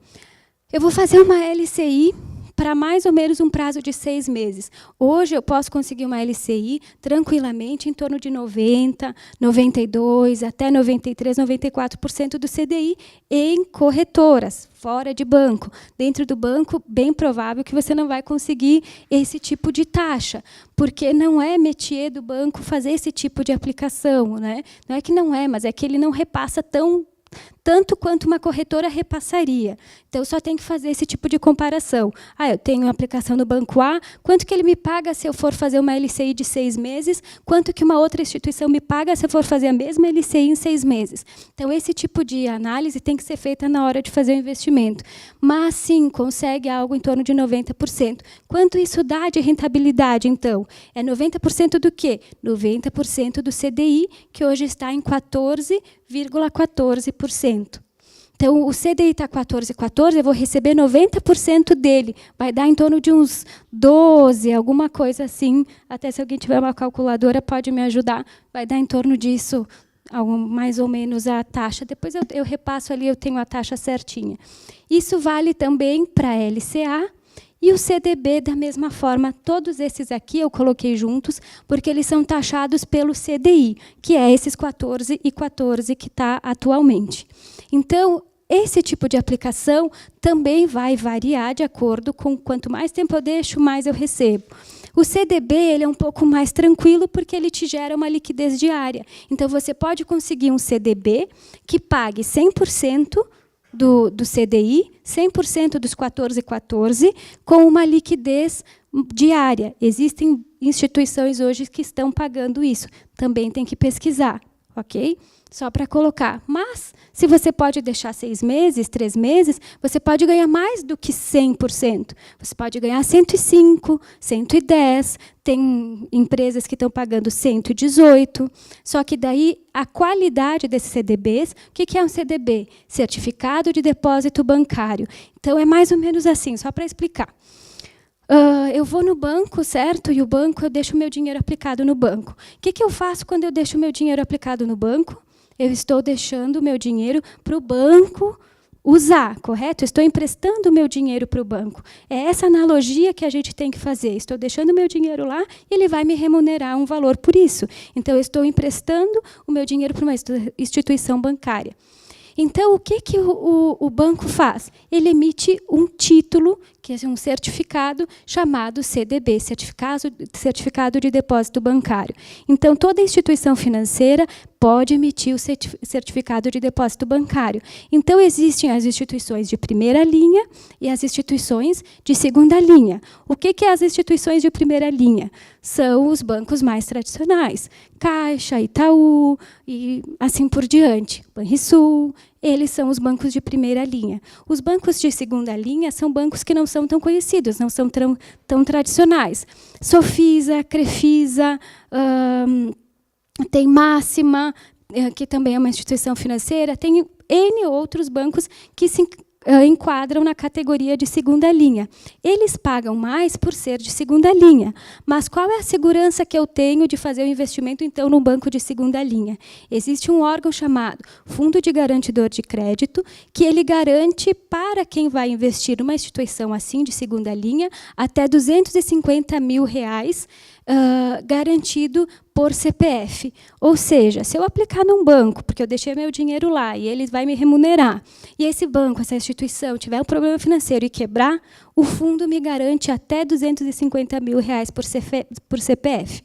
Eu vou fazer uma LCI para mais ou menos um prazo de 6 meses. Hoje eu posso conseguir uma LCI tranquilamente em torno de 90%, 92%, até 93%, 94% do CDI em corretoras, fora de banco. Dentro do banco, bem provável que você não vai conseguir esse tipo de taxa, porque não é métier do banco fazer esse tipo de aplicação, né? Não é que não é, mas é que ele não repassa tanto quanto uma corretora repassaria. Então, só tem que fazer esse tipo de comparação. Eu tenho uma aplicação no Banco A, quanto que ele me paga se eu for fazer uma LCI de 6 meses, quanto que uma outra instituição me paga se eu for fazer a mesma LCI em 6 meses. Então, esse tipo de análise tem que ser feita na hora de fazer o investimento. Mas, sim, consegue algo em torno de 90%. Quanto isso dá de rentabilidade, então? É 90% do quê? 90% do CDI, que hoje está em 14,14%. Então, o CDI está 14,14, eu vou receber 90% dele. Vai dar em torno de uns 12, alguma coisa assim. Até se alguém tiver uma calculadora, pode me ajudar. Vai dar em torno disso, mais ou menos, a taxa. Depois eu repasso ali, eu tenho a taxa certinha. Isso vale também para a LCA. E o CDB, da mesma forma, todos esses aqui eu coloquei juntos, porque eles são taxados pelo CDI, que é esses 14,14 que está atualmente. Então, esse tipo de aplicação também vai variar de acordo com quanto mais tempo eu deixo, mais eu recebo. O CDB ele é um pouco mais tranquilo porque ele te gera uma liquidez diária. Então, você pode conseguir um CDB que pague 100% do CDI, 100% dos 14,14, com uma liquidez diária. Existem instituições hoje que estão pagando isso. Também tem que pesquisar, ok? Só para colocar. Mas, se você pode deixar 6 meses, 3 meses, você pode ganhar mais do que 100%. Você pode ganhar 105%, 110%. Tem empresas que estão pagando 118%. Só que daí, a qualidade desses CDBs, o que é um CDB? Certificado de Depósito Bancário. Então, é mais ou menos assim, só para explicar. Eu vou no banco, certo? E o banco, eu deixo o meu dinheiro aplicado no banco. O que eu faço quando eu deixo o meu dinheiro aplicado no banco? Eu estou deixando o meu dinheiro para o banco usar, correto? Eu estou emprestando o meu dinheiro para o banco. É essa analogia que a gente tem que fazer. Estou deixando o meu dinheiro lá e ele vai me remunerar um valor por isso. Então, eu estou emprestando o meu dinheiro para uma instituição bancária. Então, o que o banco faz? Ele emite um título, que é um certificado, chamado CDB, Certificado de Depósito Bancário. Então, toda instituição financeira pode emitir o certificado de depósito bancário. Então, existem as instituições de primeira linha e as instituições de segunda linha. O que é as instituições de primeira linha? São os bancos mais tradicionais. Caixa, Itaú e assim por diante. Banrisul, eles são os bancos de primeira linha. Os bancos de segunda linha são bancos que não são tão conhecidos, não são tão tradicionais. Sofisa, Crefisa, tem Máxima, que também é uma instituição financeira, tem N outros bancos que se enquadram na categoria de segunda linha. Eles pagam mais por ser de segunda linha. Mas qual é a segurança que eu tenho de fazer o investimento, então, num banco de segunda linha? Existe um órgão chamado Fundo de Garantidor de Crédito, que ele garante para quem vai investir numa instituição assim, de segunda linha, até R$250 mil, garantido por CPF. Ou seja, se eu aplicar num banco, porque eu deixei meu dinheiro lá e ele vai me remunerar, e esse banco, essa instituição, tiver um problema financeiro e quebrar, o fundo me garante até R$250 mil por CPF.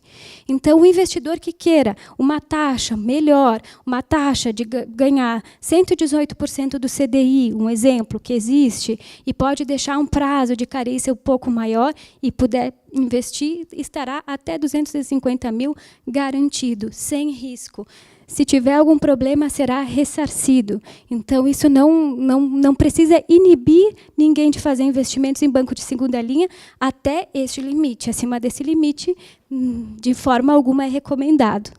Então, o investidor que queira uma taxa melhor, uma taxa de ganhar 118% do CDI, um exemplo que existe, e pode deixar um prazo de carência um pouco maior e puder investir, estará até R$250 mil garantido, sem risco. Se tiver algum problema, será ressarcido. Então, isso não precisa inibir ninguém de fazer investimentos em banco de segunda linha até este limite. Acima desse limite, de forma alguma, é recomendado.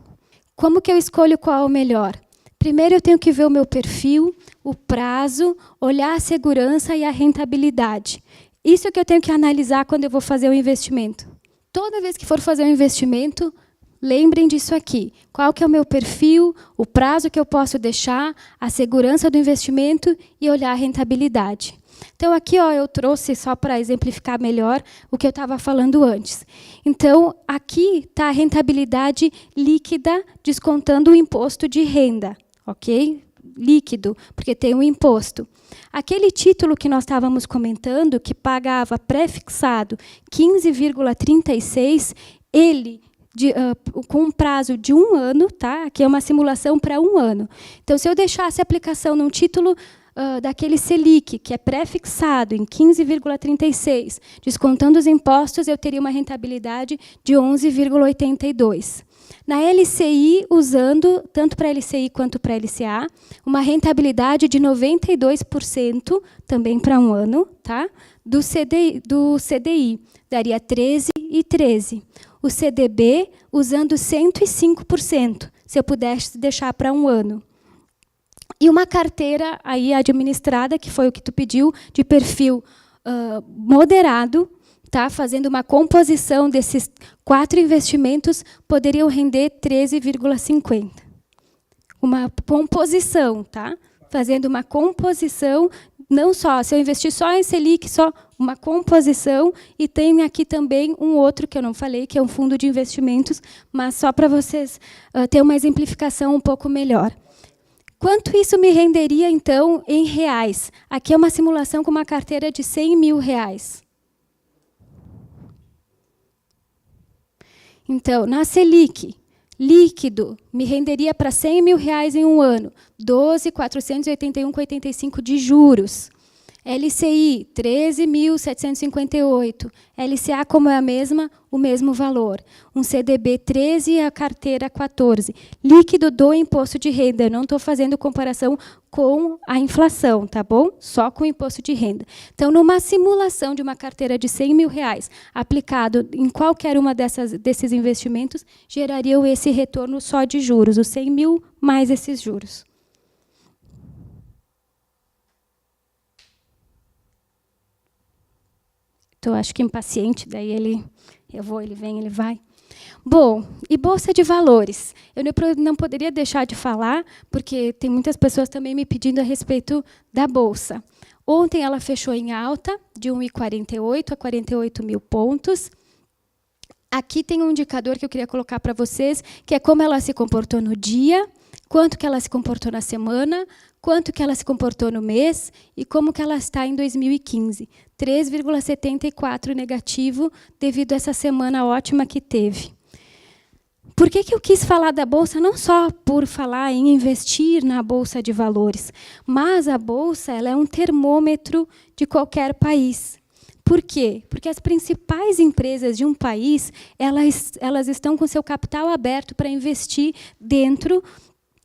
Como que eu escolho qual é o melhor? Primeiro, eu tenho que ver o meu perfil, o prazo, olhar a segurança e a rentabilidade. Isso é que eu tenho que analisar quando eu vou fazer o investimento. Toda vez que for fazer um investimento, lembrem disso aqui. Qual que é o meu perfil, o prazo que eu posso deixar, a segurança do investimento e olhar a rentabilidade. Então, aqui eu trouxe, só para exemplificar melhor, o que eu estava falando antes. Então, aqui está a rentabilidade líquida, descontando o imposto de renda. Ok? Líquido, porque tem um imposto. Aquele título que nós estávamos comentando, que pagava pré-fixado 15,36, ele... com um prazo de 1 ano, tá? Aqui é uma simulação para 1 ano. Então, se eu deixasse a aplicação num título daquele Selic, que é pré-fixado em 15,36, descontando os impostos, eu teria uma rentabilidade de 11,82. Na LCI, usando, tanto para LCI quanto para LCA, uma rentabilidade de 92%, também para 1 ano, tá? do CDI, daria 13,13. O CDB, usando 105%, se eu pudesse deixar para 1 ano. E uma carteira aí administrada, que foi o que tu pediu, de perfil moderado, tá? Fazendo uma composição desses 4 investimentos, poderiam render 13,50. Uma composição, tá? Fazendo uma composição, não só, se eu investir só em Selic, só uma composição, e tem aqui também um outro que eu não falei, que é um fundo de investimentos, mas só para vocês terem uma exemplificação um pouco melhor. Quanto isso me renderia, então, em reais? Aqui é uma simulação com uma carteira de R$100 mil. Então, na Selic, líquido, me renderia para R$100 mil em 1 ano, 12.481,85 de juros. LCI, 13.758. LCA, como é a mesma, o mesmo valor. Um CDB, 13 e a carteira, 14. Líquido do imposto de renda. Eu não estou fazendo comparação com a inflação, tá bom? Só com o imposto de renda. Então, numa simulação de uma carteira de R$100 mil, aplicado em qualquer uma desses investimentos, gerariam esse retorno só de juros, os 100 mil mais esses juros. Estou, acho que, impaciente, daí eu vou, ele vem, ele vai. Bom, e Bolsa de Valores? Eu não poderia deixar de falar, porque tem muitas pessoas também me pedindo a respeito da Bolsa. Ontem ela fechou em alta, de 1,48 a 48 mil pontos. Aqui tem um indicador que eu queria colocar para vocês, que é como ela se comportou no dia, quanto que ela se comportou na semana, quanto que ela se comportou no mês e como que ela está em 2015. 3,74 negativo devido a essa semana ótima que teve. Por que eu quis falar da Bolsa? Não só por falar em investir na Bolsa de Valores, mas a Bolsa ela é um termômetro de qualquer país. Por quê? Porque as principais empresas de um país elas estão com seu capital aberto para investir dentro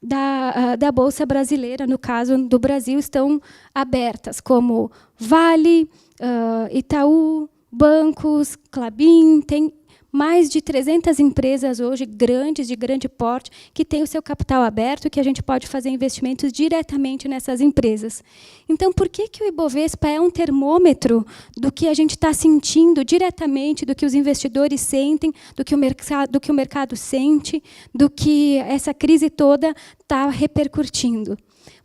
da Bolsa Brasileira, no caso do Brasil, estão abertas, como Vale, Itaú, bancos, Klabin, tem mais de 300 empresas hoje, grandes, de grande porte, que têm o seu capital aberto, que a gente pode fazer investimentos diretamente nessas empresas. Então, por que o Ibovespa é um termômetro do que a gente está sentindo diretamente, do que os investidores sentem, do que o mercado sente, do que essa crise toda está repercutindo?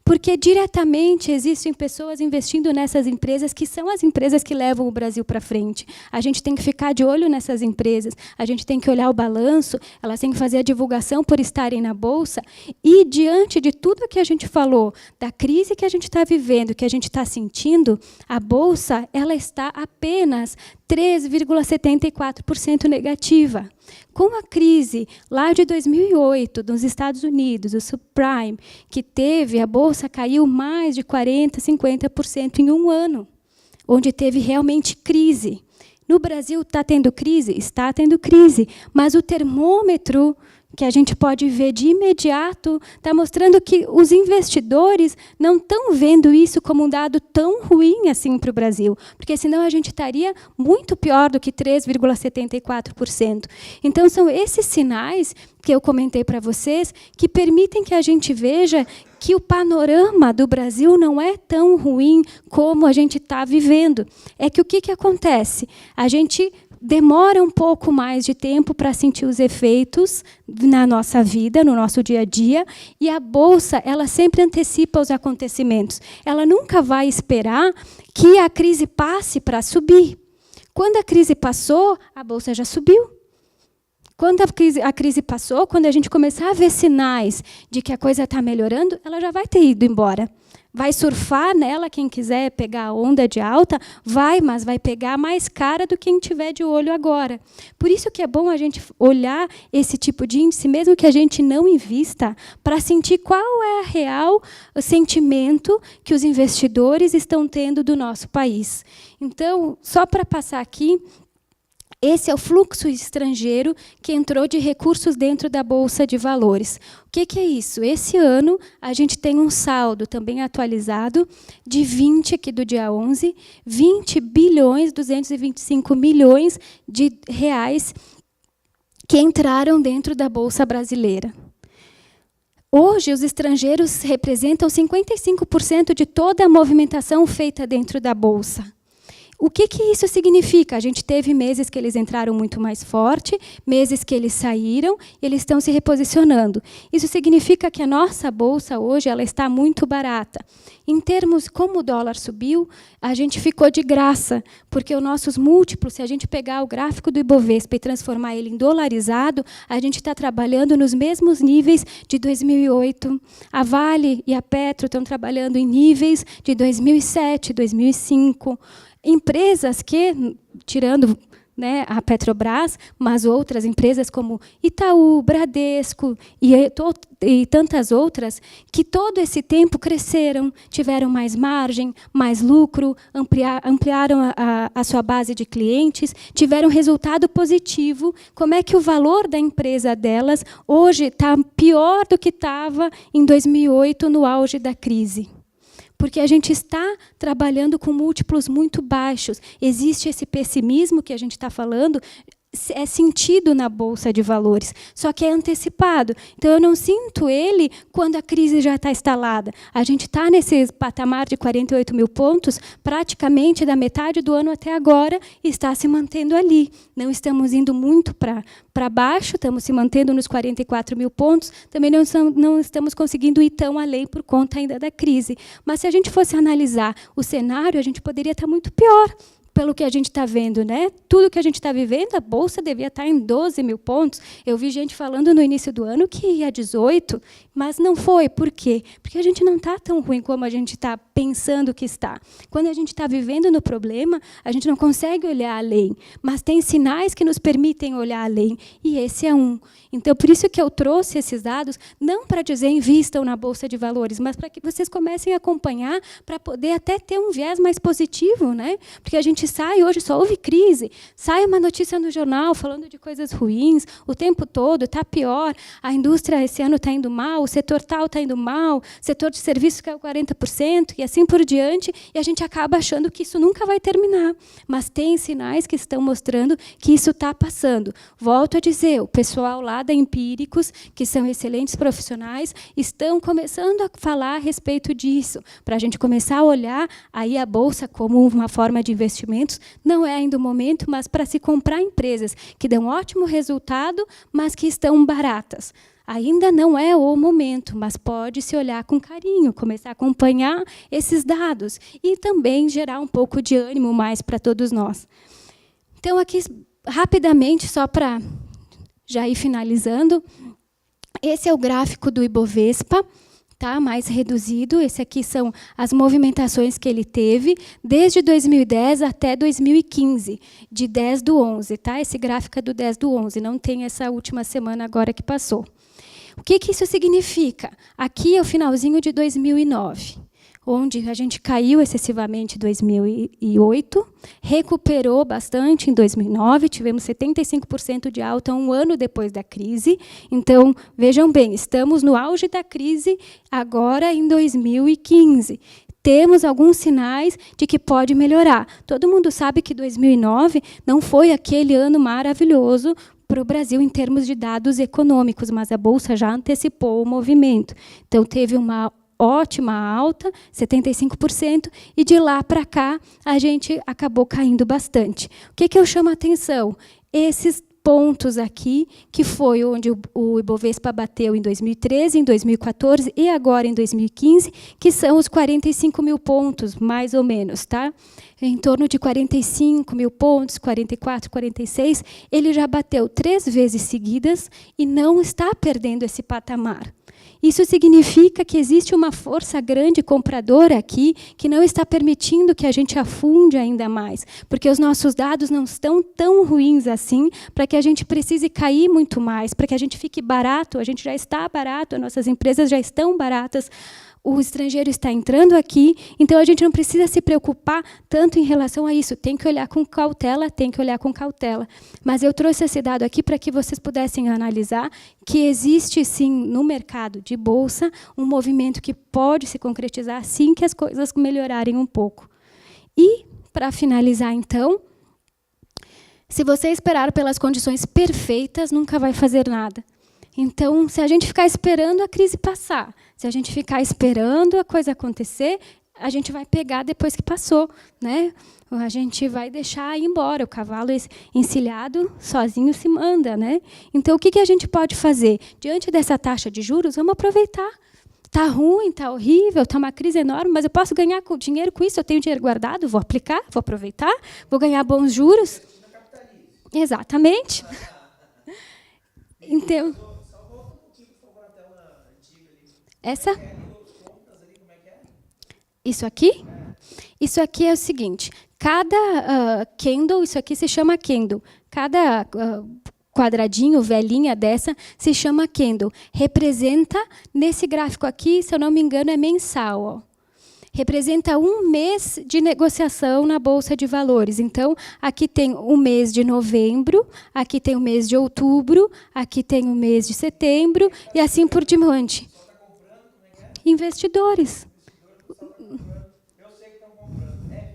Porque diretamente existem pessoas investindo nessas empresas que são as empresas que levam o Brasil para frente. A gente tem que ficar de olho nessas empresas, a gente tem que olhar o balanço, elas têm que fazer a divulgação por estarem na Bolsa. E, diante de tudo que a gente falou, da crise que a gente está vivendo, que a gente está sentindo, a Bolsa ela está apenas 3,74% negativa. Com a crise lá de 2008, nos Estados Unidos, o subprime, que teve, a Bolsa caiu mais de 40%, 50% em 1 ano, onde teve realmente crise. No Brasil, está tendo crise? Está tendo crise, mas o termômetro que a gente pode ver de imediato, está mostrando que os investidores não estão vendo isso como um dado tão ruim assim para o Brasil, porque senão a gente estaria muito pior do que 3,74%. Então, são esses sinais que eu comentei para vocês que permitem que a gente veja que o panorama do Brasil não é tão ruim como a gente está vivendo. É que o que acontece? A gente demora um pouco mais de tempo para sentir os efeitos na nossa vida, no nosso dia a dia, e a Bolsa ela sempre antecipa os acontecimentos. Ela nunca vai esperar que a crise passe para subir. Quando a crise passou, a Bolsa já subiu. Quando a crise passou, quando a gente começar a ver sinais de que a coisa está melhorando, ela já vai ter ido embora. Vai surfar nela, quem quiser pegar a onda de alta, vai, mas vai pegar mais cara do que quem tiver de olho agora. Por isso que é bom a gente olhar esse tipo de índice, mesmo que a gente não invista, para sentir qual é a real sentimento que os investidores estão tendo do nosso país. Então, só para passar aqui, esse é o fluxo estrangeiro que entrou de recursos dentro da Bolsa de Valores. O que é isso? Esse ano, a gente tem um saldo também atualizado de 20, aqui do dia 11, 20 bilhões, 225 milhões de reais que entraram dentro da Bolsa brasileira. Hoje, os estrangeiros representam 55% de toda a movimentação feita dentro da Bolsa. O que isso significa? A gente teve meses que eles entraram muito mais forte, meses que eles saíram, e eles estão se reposicionando. Isso significa que a nossa bolsa hoje ela está muito barata. Em termos, como o dólar subiu, a gente ficou de graça, porque os nossos múltiplos, se a gente pegar o gráfico do Ibovespa e transformar ele em dolarizado, a gente está trabalhando nos mesmos níveis de 2008. A Vale e a Petro estão trabalhando em níveis de 2007, 2005. Empresas que, tirando a Petrobras, mas outras empresas como Itaú, Bradesco e tantas outras, que todo esse tempo cresceram, tiveram mais margem, mais lucro, ampliaram a sua base de clientes, tiveram resultado positivo. Como é que o valor da empresa delas hoje está pior do que estava em 2008, no auge da crise? Porque a gente está trabalhando com múltiplos muito baixos. Existe esse pessimismo que a gente está falando, é sentido na Bolsa de Valores, só que é antecipado. Então, eu não sinto ele quando a crise já está instalada. A gente está nesse patamar de 48 mil pontos, praticamente da metade do ano até agora, e está se mantendo ali. Não estamos indo muito para baixo, estamos se mantendo nos 44 mil pontos, também não estamos conseguindo ir tão além por conta ainda da crise. Mas, se a gente fosse analisar o cenário, a gente poderia estar muito pior, pelo que a gente está vendo, tudo que a gente está vivendo, a Bolsa devia estar em 12 mil pontos. Eu vi gente falando no início do ano que ia a 18, mas não foi. Por quê? Porque a gente não está tão ruim como a gente está pensando que está. Quando a gente está vivendo no problema, a gente não consegue olhar além, mas tem sinais que nos permitem olhar além, e esse é um. Então, por isso que eu trouxe esses dados, não para dizer invistam na Bolsa de Valores, mas para que vocês comecem a acompanhar, para poder até ter um viés mais positivo, Porque a gente sai, hoje só houve crise, sai uma notícia no jornal falando de coisas ruins, o tempo todo está pior, a indústria esse ano está indo mal, o setor tal está indo mal, o setor de serviços caiu 40%, e assim por diante, e a gente acaba achando que isso nunca vai terminar. Mas tem sinais que estão mostrando que isso está passando. Volto a dizer, o pessoal lá da Empíricos, que são excelentes profissionais, estão começando a falar a respeito disso, para a gente começar a olhar aí a Bolsa como uma forma de investimento. Não é ainda o momento, mas para se comprar empresas que dão ótimo resultado, mas que estão baratas. Ainda não é o momento, mas pode-se olhar com carinho, começar a acompanhar esses dados e também gerar um pouco de ânimo mais para todos nós. Então, aqui, rapidamente, só para já ir finalizando, esse é o gráfico do Ibovespa, mais reduzido. Esse aqui são as movimentações que ele teve desde 2010 até 2015, de 10/11. Esse gráfico é do 10/11, não tem essa última semana agora que passou. O que isso significa? Aqui é o finalzinho de 2009. onde a gente caiu excessivamente em 2008, recuperou bastante em 2009, tivemos 75% de alta um ano depois da crise. Então, vejam bem, estamos no auge da crise agora em 2015. Temos alguns sinais de que pode melhorar. Todo mundo sabe que 2009 não foi aquele ano maravilhoso para o Brasil em termos de dados econômicos, mas a Bolsa já antecipou o movimento. Então, teve uma ótima alta, 75%, e de lá para cá a gente acabou caindo bastante. O que eu chamo a atenção? Esses pontos aqui, que foi onde o Ibovespa bateu em 2013, em 2014 e agora em 2015, que são os 45 mil pontos, mais ou menos, tá? Em torno de 45 mil pontos, 44, 46, ele já bateu 3 vezes seguidas e não está perdendo esse patamar. Isso significa que existe uma força grande compradora aqui que não está permitindo que a gente afunde ainda mais, porque os nossos dados não estão tão ruins assim para que a gente precise cair muito mais, para que a gente fique barato. A gente já está barato, as nossas empresas já estão baratas, o estrangeiro está entrando aqui, então a gente não precisa se preocupar tanto em relação a isso. Tem que olhar com cautela, tem que olhar com cautela. Mas eu trouxe esse dado aqui para que vocês pudessem analisar que existe, sim, no mercado de bolsa, um movimento que pode se concretizar assim que as coisas melhorarem um pouco. E, para finalizar, então, se você esperar pelas condições perfeitas, nunca vai fazer nada. Então, se a gente ficar esperando a crise passar, se a gente ficar esperando a coisa acontecer, a gente vai pegar depois que passou, né? A gente vai deixar ir embora. O cavalo encilhado sozinho se manda, né? Então, o que a gente pode fazer? Diante dessa taxa de juros, vamos aproveitar. Está ruim, está horrível, está uma crise enorme, mas eu posso ganhar dinheiro com isso, eu tenho dinheiro guardado, vou aplicar, vou aproveitar, vou ganhar bons juros. Exatamente. Então, essa? Isso aqui? Isso aqui é o seguinte, cada candle, isso aqui se chama candle, cada quadradinho, velhinha dessa, se chama candle. Representa, nesse gráfico aqui, se eu não me engano, é mensal, ó. Representa um mês de negociação na Bolsa de Valores. Então, aqui tem o mês de novembro, aqui tem o mês de outubro, aqui tem o mês de setembro, e assim por diante. Investidores. Eu sei que estão comprando. É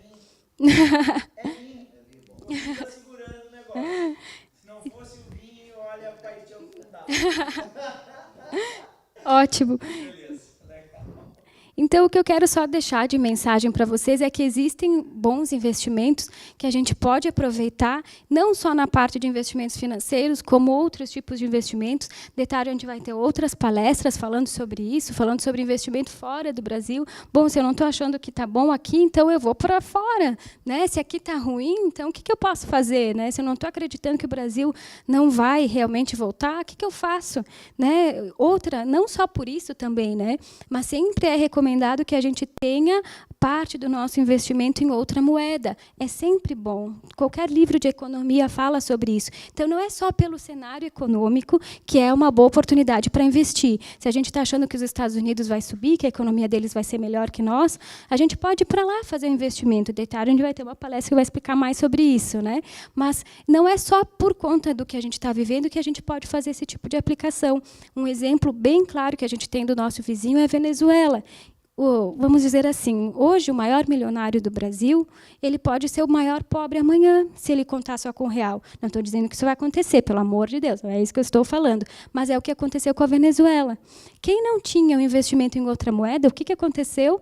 vinho. É vinho. Fica segurando o negócio. Se não fosse o vinho, olha, o pai tinha fundado. Ótimo. Beleza. Legal. Então, o que eu quero só deixar de mensagem para vocês é que existem bons investimentos que a gente pode aproveitar, não só na parte de investimentos financeiros, como outros tipos de investimentos. Detalhe, a gente vai ter outras palestras falando sobre isso, falando sobre investimento fora do Brasil. Bom, se eu não estou achando que está bom aqui, então eu vou para fora, né? Se aqui está ruim, então o que eu posso fazer, né? Se eu não estou acreditando que o Brasil não vai realmente voltar, o que eu faço, né? Outra, não só por isso também, né? Mas sempre é recomendado que a gente tenha parte do nosso investimento em outra moeda. É sempre bom. Qualquer livro de economia fala sobre isso. Então, não é só pelo cenário econômico que é uma boa oportunidade para investir. Se a gente está achando que os Estados Unidos vai subir, que a economia deles vai ser melhor que nós, a gente pode ir para lá fazer um investimento. Detalhe, a gente vai ter uma palestra que vai explicar mais sobre isso, né? Mas não é só por conta do que a gente está vivendo que a gente pode fazer esse tipo de aplicação. Um exemplo bem claro que a gente tem do nosso vizinho é a Venezuela. Vamos dizer assim, hoje o maior milionário do Brasil, ele pode ser o maior pobre amanhã, se ele contar só com o real. Não estou dizendo que isso vai acontecer, pelo amor de Deus, não é isso que eu estou falando. Mas é o que aconteceu com a Venezuela. Quem não tinha um investimento em outra moeda, o que aconteceu?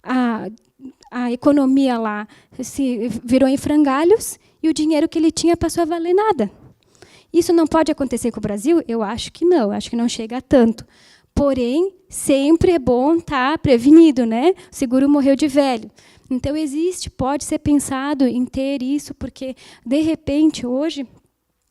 A economia lá se virou em frangalhos e o dinheiro que ele tinha passou a valer nada. Isso não pode acontecer com o Brasil? Eu acho que não chega a tanto. Porém, sempre é bom estar prevenido, né? O seguro morreu de velho. Então, pode ser pensado em ter isso, porque, de repente, hoje,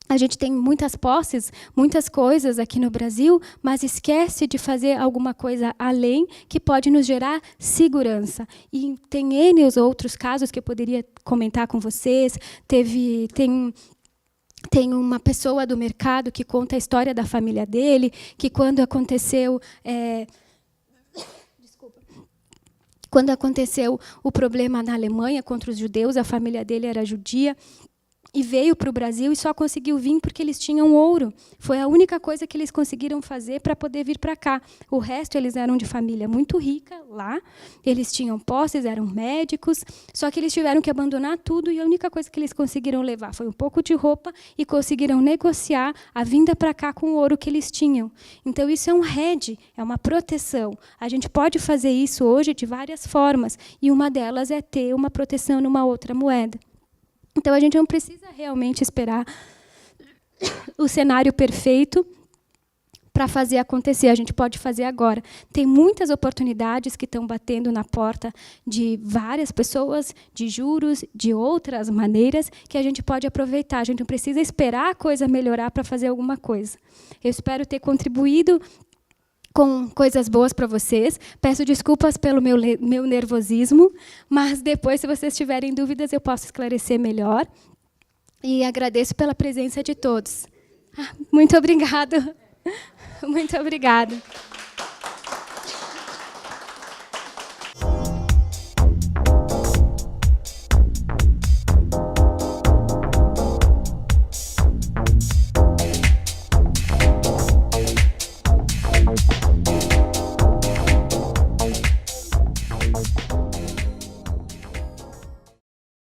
a gente tem muitas posses, muitas coisas aqui no Brasil, mas esquece de fazer alguma coisa além que pode nos gerar segurança. E tem N outros casos que eu poderia comentar com vocês. Tem uma pessoa do mercado que conta a história da família dele, que quando aconteceu Quando aconteceu o problema na Alemanha contra os judeus, a família dele era judia, e veio para o Brasil e só conseguiu vir porque eles tinham ouro. Foi a única coisa que eles conseguiram fazer para poder vir para cá. O resto, eles eram de família muito rica lá, eles tinham posses, eram médicos, só que eles tiveram que abandonar tudo e a única coisa que eles conseguiram levar foi um pouco de roupa e conseguiram negociar a vinda para cá com o ouro que eles tinham. Então, isso é um hedge, é uma proteção. A gente pode fazer isso hoje de várias formas, e uma delas é ter uma proteção numa outra moeda. Então, a gente não precisa realmente esperar o cenário perfeito para fazer acontecer. A gente pode fazer agora. Tem muitas oportunidades que estão batendo na porta de várias pessoas, de juros, de outras maneiras, que a gente pode aproveitar. A gente não precisa esperar a coisa melhorar para fazer alguma coisa. Eu espero ter contribuído com coisas boas para vocês. Peço desculpas pelo meu nervosismo, mas depois, se vocês tiverem dúvidas, eu posso esclarecer melhor. E agradeço pela presença de todos. Muito obrigada. Muito obrigada.